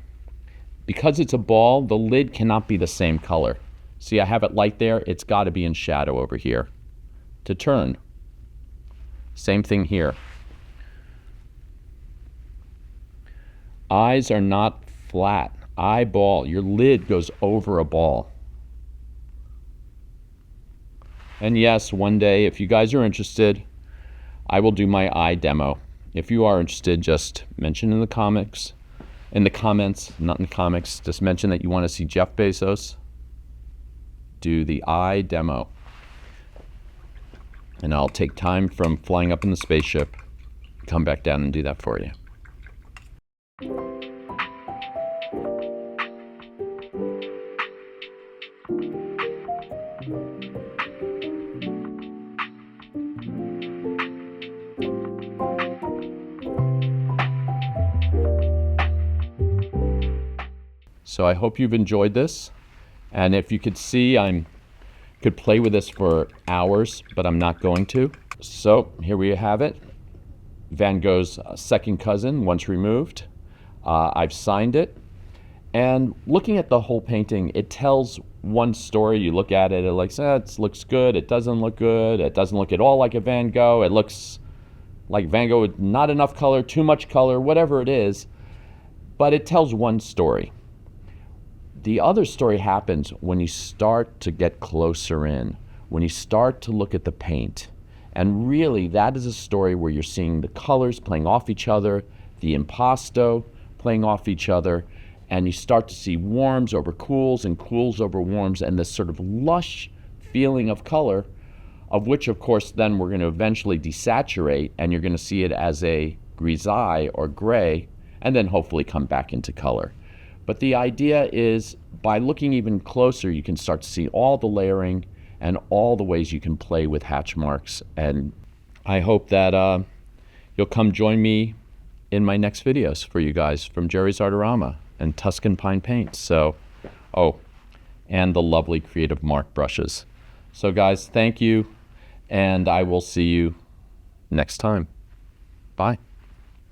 Because it's a ball, the lid cannot be the same color. See, I have it light there. It's got to be in shadow over here to turn. Same thing here. Eyes are not flat. Eyeball, your lid goes over a ball. And yes, one day, if you guys are interested, I will do my eye demo. If you are interested, just mention in the comments, not in the comics, just mention that you want to see Jeff Bezos do the eye demo. And I'll take time from flying up in the spaceship, come back down and do that for you. So I hope you've enjoyed this. And if you could see, I could play with this for hours, but I'm not going to. So here we have it. Van Gogh's second cousin, once removed. I've signed it. And looking at the whole painting, it tells one story. You look at it, it looks good. It doesn't look good. It doesn't look at all like a Van Gogh. It looks like Van Gogh with not enough color, too much color, whatever it is. But it tells one story. The other story happens when you start to get closer in, when you start to look at the paint. And really, that is a story where you're seeing the colors playing off each other, the impasto playing off each other, and you start to see warms over cools and cools over warms, and this sort of lush feeling of color, of which, of course, then we're going to eventually desaturate, and you're going to see it as a grisaille or gray, and then hopefully come back into color. But the idea is, by looking even closer, you can start to see all the layering and all the ways you can play with hatch marks. And I hope that you'll come join me in my next videos for you guys from JerrysArtarama and Tusc Pine paints. So, and the lovely Creative Mark brushes. So guys, thank you, and I will see you next time. Bye.